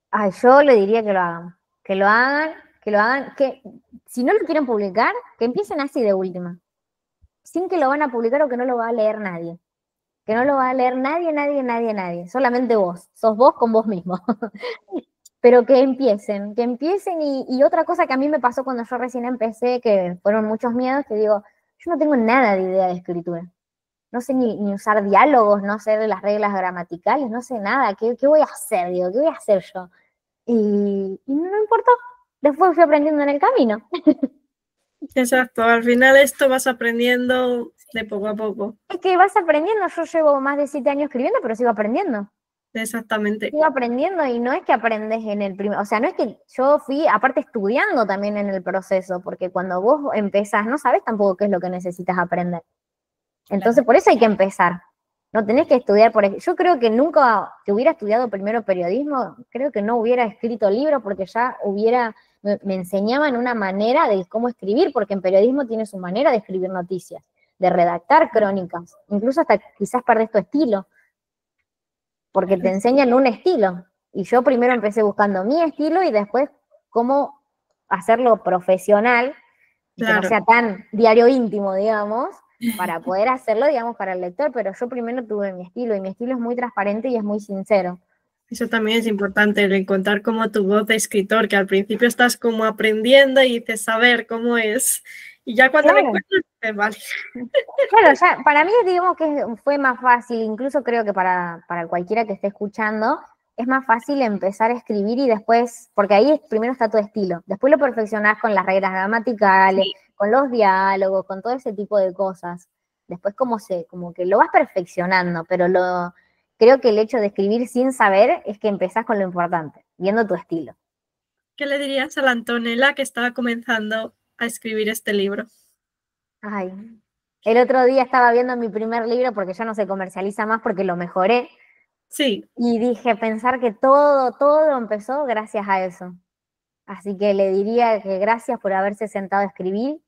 Ay, yo le diría que lo hagan, que lo hagan, que lo hagan, que si no lo quieren publicar, que empiecen así de última, sin que lo van a publicar o que no lo va a leer nadie. Que no lo va a leer nadie, solamente vos, sos vos con vos mismo. Pero que empiecen y otra cosa que a mí me pasó cuando yo recién empecé, que fueron muchos miedos, que digo, yo no tengo nada de idea de escritura. No sé ni usar diálogos, no sé las reglas gramaticales, no sé nada. ¿Qué voy a hacer? Digo, ¿qué voy a hacer yo? Y no importó. Después fui aprendiendo en el camino. Exacto, al final esto vas aprendiendo de poco a poco. Es que vas aprendiendo. Yo llevo más de 7 años escribiendo, pero sigo aprendiendo. Exactamente. Sigo aprendiendo y no es que aprendes en el primer, o sea, no es que yo fui, aparte estudiando también en el proceso, porque cuando vos empezás no sabes tampoco qué es lo que necesitas aprender. Entonces, por eso hay que empezar. No tenés que estudiar, yo creo que nunca que hubiera estudiado primero periodismo, creo que no hubiera escrito libros porque ya me enseñaban una manera de cómo escribir, porque en periodismo tienes su manera de escribir noticias, de redactar crónicas, incluso hasta quizás perdés tu estilo, porque te enseñan un estilo. Y yo primero empecé buscando mi estilo y después cómo hacerlo profesional, y que no sea tan diario íntimo, digamos, para poder hacerlo, digamos, para el lector, pero yo primero tuve mi estilo, y mi estilo es muy transparente y es muy sincero. Eso también es importante, el encontrar como tu voz de escritor, que al principio estás como aprendiendo y dices, a ver cómo es, Y ya cuando lo Claro. encuentras, vale. Claro, ya, para mí digamos que fue más fácil, incluso creo que para cualquiera que esté escuchando, es más fácil empezar a escribir y después, porque ahí primero está tu estilo, después lo perfeccionás con las reglas gramaticales, con los diálogos, con todo ese tipo de cosas. Después como que lo vas perfeccionando, pero creo que el hecho de escribir sin saber es que empezás con lo importante, viendo tu estilo. ¿Qué le dirías a la Antonella que estaba comenzando a escribir este libro? Ay, el otro día estaba viendo mi primer libro porque ya no se comercializa más porque lo mejoré. Sí, Y dije, pensar que todo empezó gracias a eso. Así que le diría que gracias por haberse sentado a escribir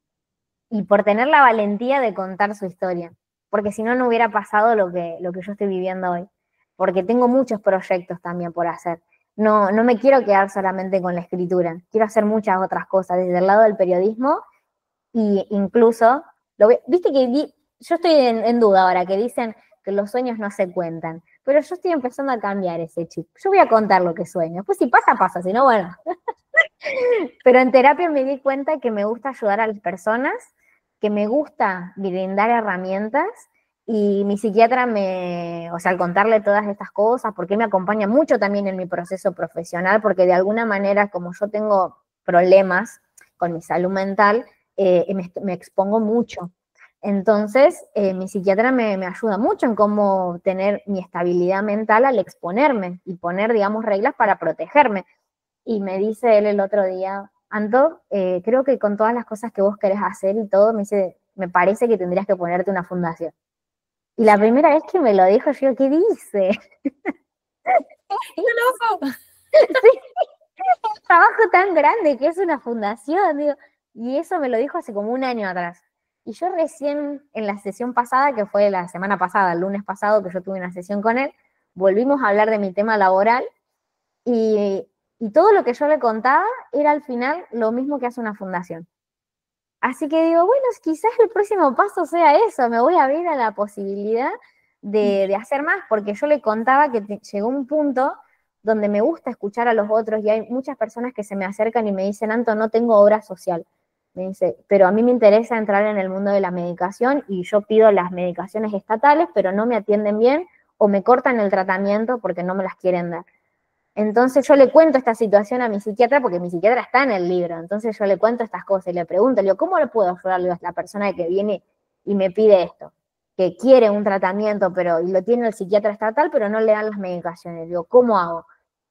y por tener la valentía de contar su historia. Porque si no, no hubiera pasado lo que yo estoy viviendo hoy. Porque tengo muchos proyectos también por hacer. No me quiero quedar solamente con la escritura. Quiero hacer muchas otras cosas desde el lado del periodismo y incluso, viste que yo estoy en duda ahora, que dicen que los sueños no se cuentan, pero yo estoy empezando a cambiar ese chip. Yo voy a contar lo que sueño, pues si pasa, pasa, si no, bueno. Pero en terapia me di cuenta que me gusta ayudar a las personas, que me gusta brindar herramientas y mi psiquiatra o sea, al contarle todas estas cosas, porque me acompaña mucho también en mi proceso profesional, porque de alguna manera, como yo tengo problemas con mi salud mental, me expongo mucho. Entonces, mi psiquiatra me ayuda mucho en cómo tener mi estabilidad mental al exponerme y poner, digamos, reglas para protegerme. Y me dice él el otro día, Anto, creo que con todas las cosas que vos querés hacer y todo, me dice, me parece que tendrías que ponerte una fundación. Y la primera vez que me lo dijo, yo digo, ¿qué dice? ¡Qué loco! Un trabajo tan grande que es una fundación, digo. Y eso me lo dijo hace como un año atrás. Y yo recién en la sesión pasada, que fue la semana pasada, el lunes pasado que yo tuve una sesión con él, volvimos a hablar de mi tema laboral y todo lo que yo le contaba era al final lo mismo que hace una fundación. Así que digo, bueno, quizás el próximo paso sea eso, me voy a abrir a la posibilidad de hacer más, porque yo le contaba que llegó un punto donde me gusta escuchar a los otros y hay muchas personas que se me acercan y me dicen, Anto, no tengo obra social. Me dice, pero a mí me interesa entrar en el mundo de la medicación y yo pido las medicaciones estatales, pero no me atienden bien o me cortan el tratamiento porque no me las quieren dar. Entonces yo le cuento esta situación a mi psiquiatra, porque mi psiquiatra está en el libro, entonces yo le cuento estas cosas y le pregunto, le digo, ¿cómo le puedo ayudar a la persona que viene y me pide esto? Que quiere un tratamiento, y lo tiene el psiquiatra estatal, pero no le dan las medicaciones. Le digo, ¿cómo hago?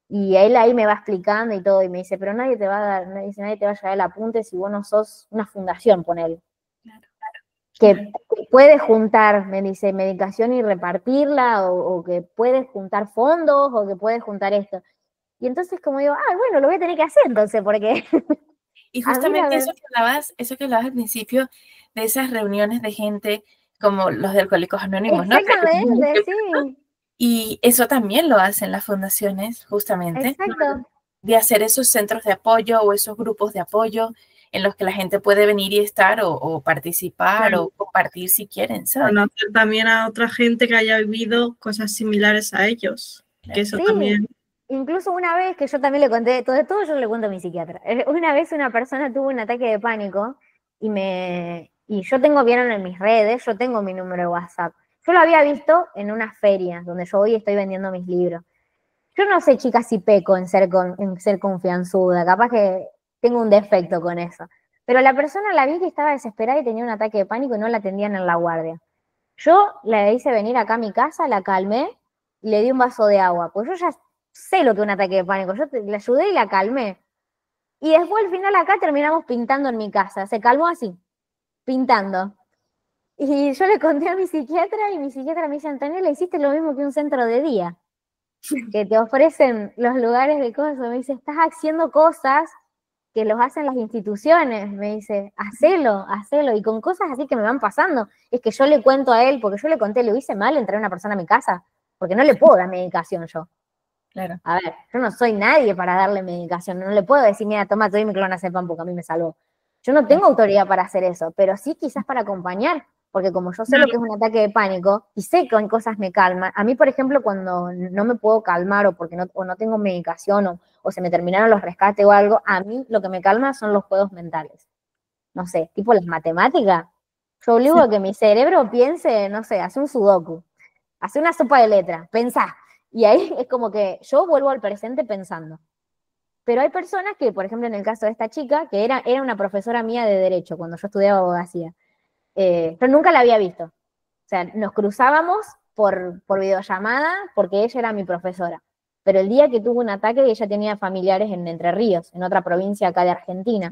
Y él ahí me va explicando y todo, y me dice, pero nadie te va a dar, nadie te va a llevar el apunte si vos no sos una fundación, ponele. Claro. Que puede juntar, me dice, medicación y repartirla, o que puede juntar fondos, o que puede juntar esto. Y entonces como digo, bueno, lo voy a tener que hacer entonces, porque Y a mí justamente eso que hablabas al principio, de esas reuniones de gente como los de Alcohólicos Anónimos, ¿no? exactamente, sí, Y eso también lo hacen las fundaciones, justamente, exacto. de hacer esos centros de apoyo o esos grupos de apoyo en los que la gente puede venir y estar o participar Claro. o compartir si quieren, ¿sabes? Conocer también a otra gente que haya vivido cosas similares a ellos. Que eso Sí, también. incluso una vez que yo también le conté, todo yo le cuento a mi psiquiatra. Una vez una persona tuvo un ataque de pánico y yo vieron en mis redes, yo tengo mi número de WhatsApp. Yo lo había visto en una feria donde yo hoy estoy vendiendo mis libros. Yo no sé, chicas, si peco en ser confianzuda, capaz que tengo un defecto con eso. Pero la persona la vi que estaba desesperada y tenía un ataque de pánico y no la atendían en la guardia. Yo la hice venir acá a mi casa, la calmé y le di un vaso de agua. Pues yo ya sé lo que es un ataque de pánico. Le ayudé y la calmé. Y después al final acá terminamos pintando en mi casa. Se calmó así, pintando. Y yo le conté a mi psiquiatra y mi psiquiatra me dice, Antonella, le hiciste lo mismo que un centro de día, que te ofrecen los lugares de cosas. Me dice, estás haciendo cosas que los hacen las instituciones. Me dice, hacelo. Y con cosas así que me van pasando. Es que yo le cuento a él, porque yo le conté, lo hice mal en traer a una persona a mi casa, porque no le puedo dar medicación yo. Claro. A ver, yo no soy nadie para darle medicación, no le puedo decir, mira, toma, te doy mi clonazepam porque a mí me salvó. Yo no tengo autoridad para hacer eso, pero sí quizás para acompañar, porque como yo sé lo que es un ataque de pánico y sé que en cosas me calman, a mí, por ejemplo, cuando no me puedo calmar o no tengo medicación o se me terminaron los rescates o algo, a mí lo que me calma son los juegos mentales. no sé, tipo las matemáticas, yo obligo a que mi cerebro piense, no sé, hace un sudoku, hace una sopa de letras, pensá. Y ahí es como que yo vuelvo al presente pensando. Pero hay personas que, por ejemplo, en el caso de esta chica, que era una profesora mía de Derecho cuando yo estudiaba abogacía, yo nunca la había visto. O sea, nos cruzábamos por videollamada porque ella era mi profesora. Pero el día que tuvo un ataque, ella tenía familiares en Entre Ríos, en otra provincia acá de Argentina,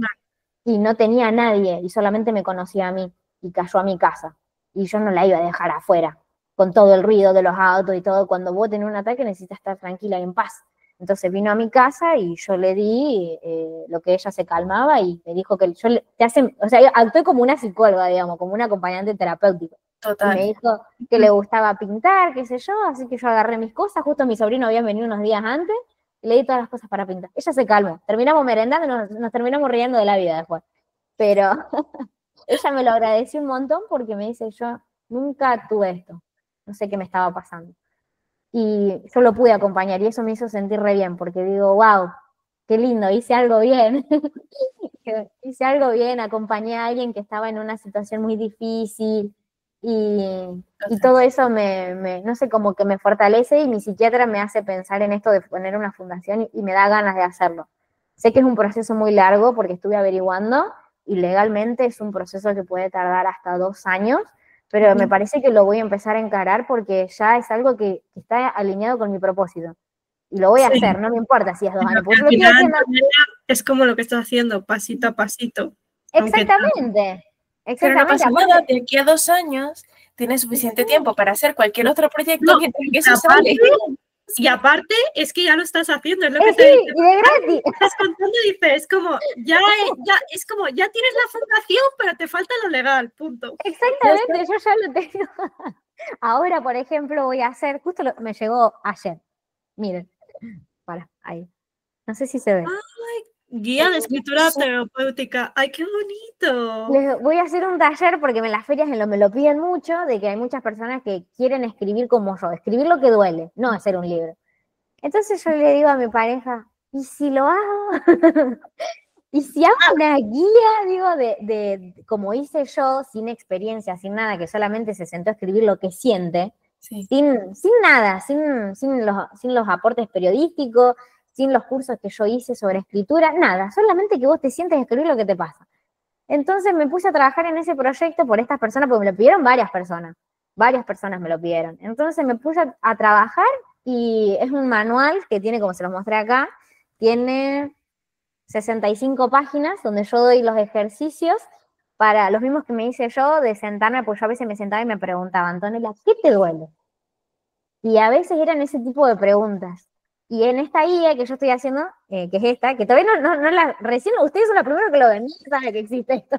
y no tenía a nadie, y solamente me conocía a mí, y cayó a mi casa. Y yo no la iba a dejar afuera, con todo el ruido de los autos y todo. Cuando vos tenés un ataque necesitas estar tranquila y en paz. Entonces vino a mi casa y yo le di lo que ella se calmaba y me dijo que o sea, yo actué como una psicóloga, digamos, como una acompañante terapéutica. Y me Total. dijo que le gustaba pintar, qué sé yo, así que yo agarré mis cosas, justo mi sobrino había venido unos días antes, y le di todas las cosas para pintar. Ella se calmó, terminamos merendando y nos terminamos riendo de la vida después. Pero ella me lo agradeció un montón porque me dice, yo nunca tuve esto, no sé qué me estaba pasando. Y yo lo pude acompañar y eso me hizo sentir re bien, porque digo, wow, qué lindo, hice algo bien. Hice algo bien, acompañé a alguien que estaba en una situación muy difícil y todo eso no sé, como que me fortalece y mi psiquiatra me hace pensar en esto de poner una fundación y me da ganas de hacerlo. Sé que es un proceso muy largo porque estuve averiguando y legalmente es un proceso que puede tardar hasta 2 años, pero me parece que lo voy a empezar a encarar porque ya es algo que está alineado con mi propósito. Y lo voy a hacer, no me importa si es 2 años, porque yo lo estoy haciendo. Es como lo que estás haciendo, pasito a pasito. Exactamente. Pero no pasa Aparte, nada, de aquí a 2 años tienes suficiente tiempo para hacer cualquier otro proyecto No, mientras que eso sale. Y aparte, es que ya lo estás haciendo, es lo que sí, te digo. y de gratis. Estás contando y dices, es como, es como, ya tienes la fundación, pero te falta lo legal, punto. Exactamente, yo ya lo tengo. Ahora, por ejemplo, voy a hacer, me llegó ayer. Miren, ahí. No sé si se ve. Guía de escritura terapéutica. ¡Ay, qué bonito! Les voy a hacer un taller porque en las ferias me lo piden mucho, de que hay muchas personas que quieren escribir como yo, escribir lo que duele, no hacer un libro. Entonces yo le digo a mi pareja, ¿y si lo hago? ¿Y si hago una guía, digo, de como hice yo, sin experiencia, sin nada, que solamente se sentó a escribir lo que siente, Sí. sin nada, sin los aportes periodísticos, sin los cursos que yo hice sobre escritura, nada, solamente que vos te sientes a escribir lo que te pasa. Entonces me puse a trabajar en ese proyecto por estas personas, porque me lo pidieron varias personas me lo pidieron. Entonces me puse a trabajar y es un manual que tiene, como se los mostré acá, tiene 65 páginas donde yo doy los ejercicios para los mismos que me hice yo de sentarme, porque yo a veces me sentaba y me preguntaba, Antonella, ¿qué te duele? Y a veces eran ese tipo de preguntas. Y en esta guía que yo estoy haciendo, que es esta, que todavía recién ustedes son los primeros que lo ven, no saben que existe esto.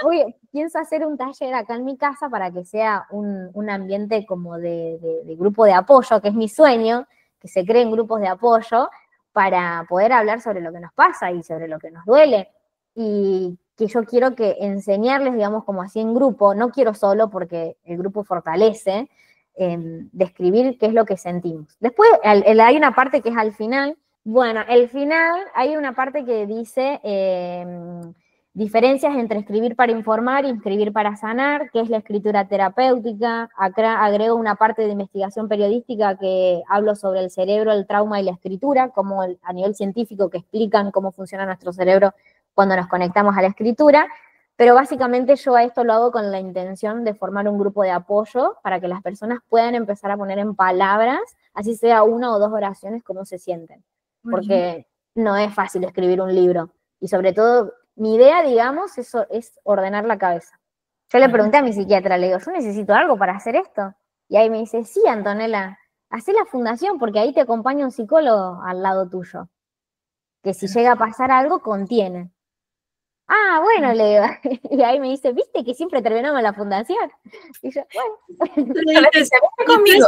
Oye, pienso hacer un taller acá en mi casa para que sea un ambiente como de grupo de apoyo, que es mi sueño, que se creen grupos de apoyo para poder hablar sobre lo que nos pasa y sobre lo que nos duele. Y que yo quiero que enseñarles, digamos, como así en grupo, no quiero solo porque el grupo fortalece, describir qué es lo que sentimos. Después hay una parte que es al final. Bueno, al final hay una parte que dice diferencias entre escribir para informar y escribir para sanar, que es la escritura terapéutica. Acá agrego una parte de investigación periodística que hablo sobre el cerebro, el trauma y la escritura, como a nivel científico que explican cómo funciona nuestro cerebro cuando nos conectamos a la escritura. Pero básicamente yo a esto lo hago con la intención de formar un grupo de apoyo para que las personas puedan empezar a poner en palabras, así sea 1 o 2 oraciones, cómo se sienten. Porque no es fácil escribir un libro. Y sobre todo, mi idea, digamos, eso es ordenar la cabeza. Yo le pregunté a mi psiquiatra, le digo, yo necesito algo para hacer esto. Y ahí me dice, sí, Antonella, hacé la fundación porque ahí te acompaña un psicólogo al lado tuyo. Que si llega a pasar algo, contiene. Ah, bueno, le digo. Y ahí me dice, ¿viste que siempre terminamos en la fundación? Y yo, bueno. Le dices, conmigo.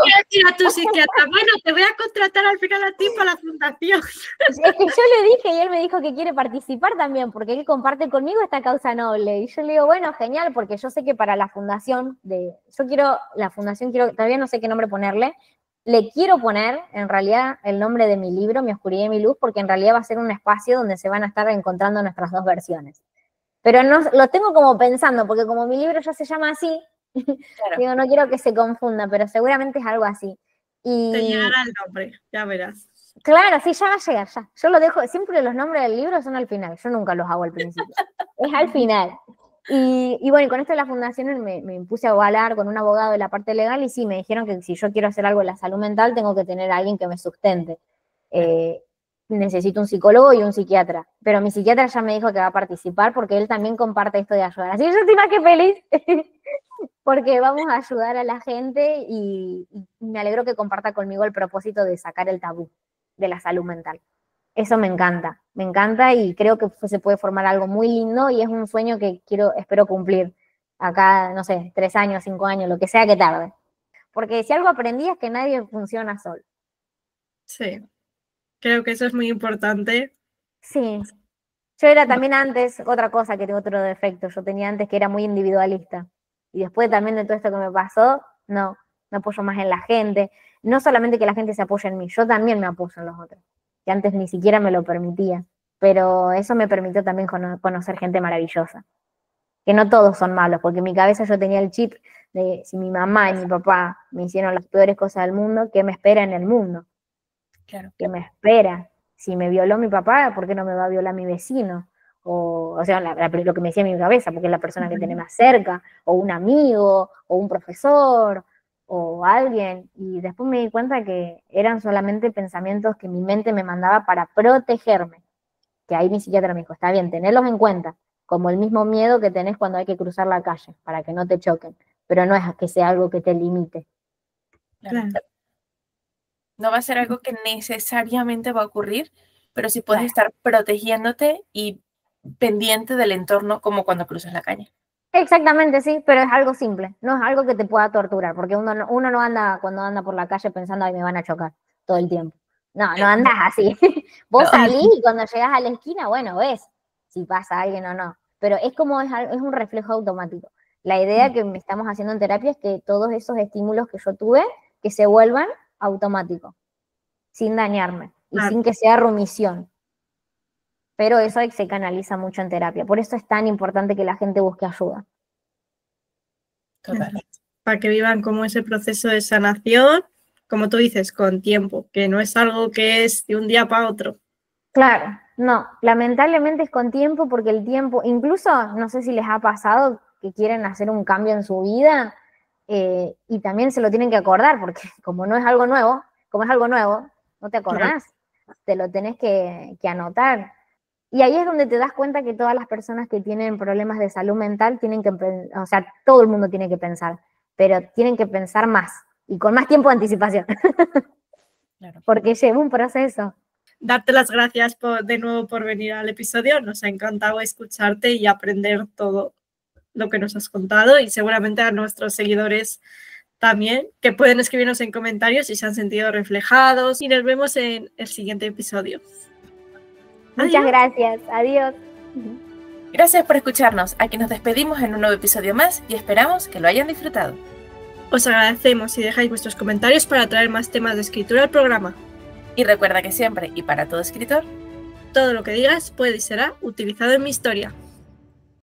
A tu psiquiatra, bueno, te voy a contratar al final a ti para la fundación. Es que yo le dije y él me dijo que quiere participar también, porque él comparte conmigo esta causa noble. Y yo le digo, bueno, genial, porque yo sé que para la fundación, todavía no sé qué nombre ponerle, le quiero poner, en realidad, el nombre de mi libro, Mi Oscuridad y Mi Luz, porque en realidad va a ser un espacio donde se van a estar encontrando nuestras 2 versiones. Pero no lo tengo como pensando, porque como mi libro ya se llama así, Claro. digo, no quiero que se confunda, pero seguramente es algo así. Te Y llegará el nombre, ya verás. claro, sí, ya va a llegar, ya. Yo lo dejo, siempre los nombres del libro son al final, yo nunca los hago al principio. Es al final. Y bueno, y con esto de la fundación me puse a hablar con un abogado de la parte legal y sí, me dijeron que si yo quiero hacer algo en la salud mental, tengo que tener a alguien que me sustente. Necesito un psicólogo y un psiquiatra, pero mi psiquiatra ya me dijo que va a participar porque él también comparte esto de ayudar. Así que yo estoy más que feliz porque vamos a ayudar a la gente y me alegro que comparta conmigo el propósito de sacar el tabú de la salud mental. Eso me encanta y creo que se puede formar algo muy lindo y es un sueño que espero cumplir acá, no sé, 3 años, 5 años, lo que sea que tarde. Porque si algo aprendí es que nadie funciona solo. Sí, creo que eso es muy importante. Sí. Yo era también antes, otra cosa que tengo otro defecto, yo tenía antes que era muy individualista. Y después también de todo esto que me pasó, no, me apoyo más en la gente. No solamente que la gente se apoye en mí, yo también me apoyo en los otros, que antes ni siquiera me lo permitía. Pero eso me permitió también conocer gente maravillosa. Que no todos son malos, porque en mi cabeza yo tenía el chip de si mi mamá y mi papá me hicieron las peores cosas del mundo, ¿qué me espera en el mundo? Claro. ¿Qué me espera? Si me violó mi papá, ¿por qué no me va a violar mi vecino? O sea, lo que me decía en mi cabeza, porque es la persona que tiene más cerca, o un amigo, o un profesor, o alguien. Y después me di cuenta que eran solamente pensamientos que mi mente me mandaba para protegerme. Que ahí mi psiquiatra me dijo, está bien, tenerlos en cuenta, como el mismo miedo que tenés cuando hay que cruzar la calle, para que no te choquen, pero no es que sea algo que te limite. Claro. No va a ser algo que necesariamente va a ocurrir, pero sí puedes estar protegiéndote y pendiente del entorno como cuando cruzas la calle. Exactamente, sí, pero es algo simple, no es algo que te pueda torturar, porque uno no anda cuando anda por la calle pensando, ay, me van a chocar todo el tiempo. No andas así. Vos salís y cuando llegás a la esquina, bueno, ves si pasa alguien o no, pero es un reflejo automático. La idea que estamos haciendo en terapia es que todos esos estímulos que yo tuve, que se vuelvan automáticos, sin dañarme y sin que sea rumisión. Pero eso se canaliza mucho en terapia. Por eso es tan importante que la gente busque ayuda. Total. Para que vivan como ese proceso de sanación, como tú dices, con tiempo, que no es algo que es de un día para otro. Claro, no, lamentablemente es con tiempo porque el tiempo, incluso no sé si les ha pasado que quieren hacer un cambio en su vida y también se lo tienen que acordar porque como es algo nuevo, no te acordás, te lo tenés que anotar. Y ahí es donde te das cuenta que todas las personas que tienen problemas de salud mental tienen que, o sea, todo el mundo tiene que pensar, pero tienen que pensar más y con más tiempo de anticipación. Claro. Porque lleva un proceso. Darte las gracias de nuevo por venir al episodio. Nos ha encantado escucharte y aprender todo lo que nos has contado y seguramente a nuestros seguidores también, que pueden escribirnos en comentarios si se han sentido reflejados y nos vemos en el siguiente episodio. Muchas gracias. Adiós. Gracias por escucharnos. Aquí nos despedimos en un nuevo episodio más y esperamos que lo hayan disfrutado. Os agradecemos si dejáis vuestros comentarios para traer más temas de escritura al programa. Y recuerda que siempre y para todo escritor, todo lo que digas puede y será utilizado en mi historia.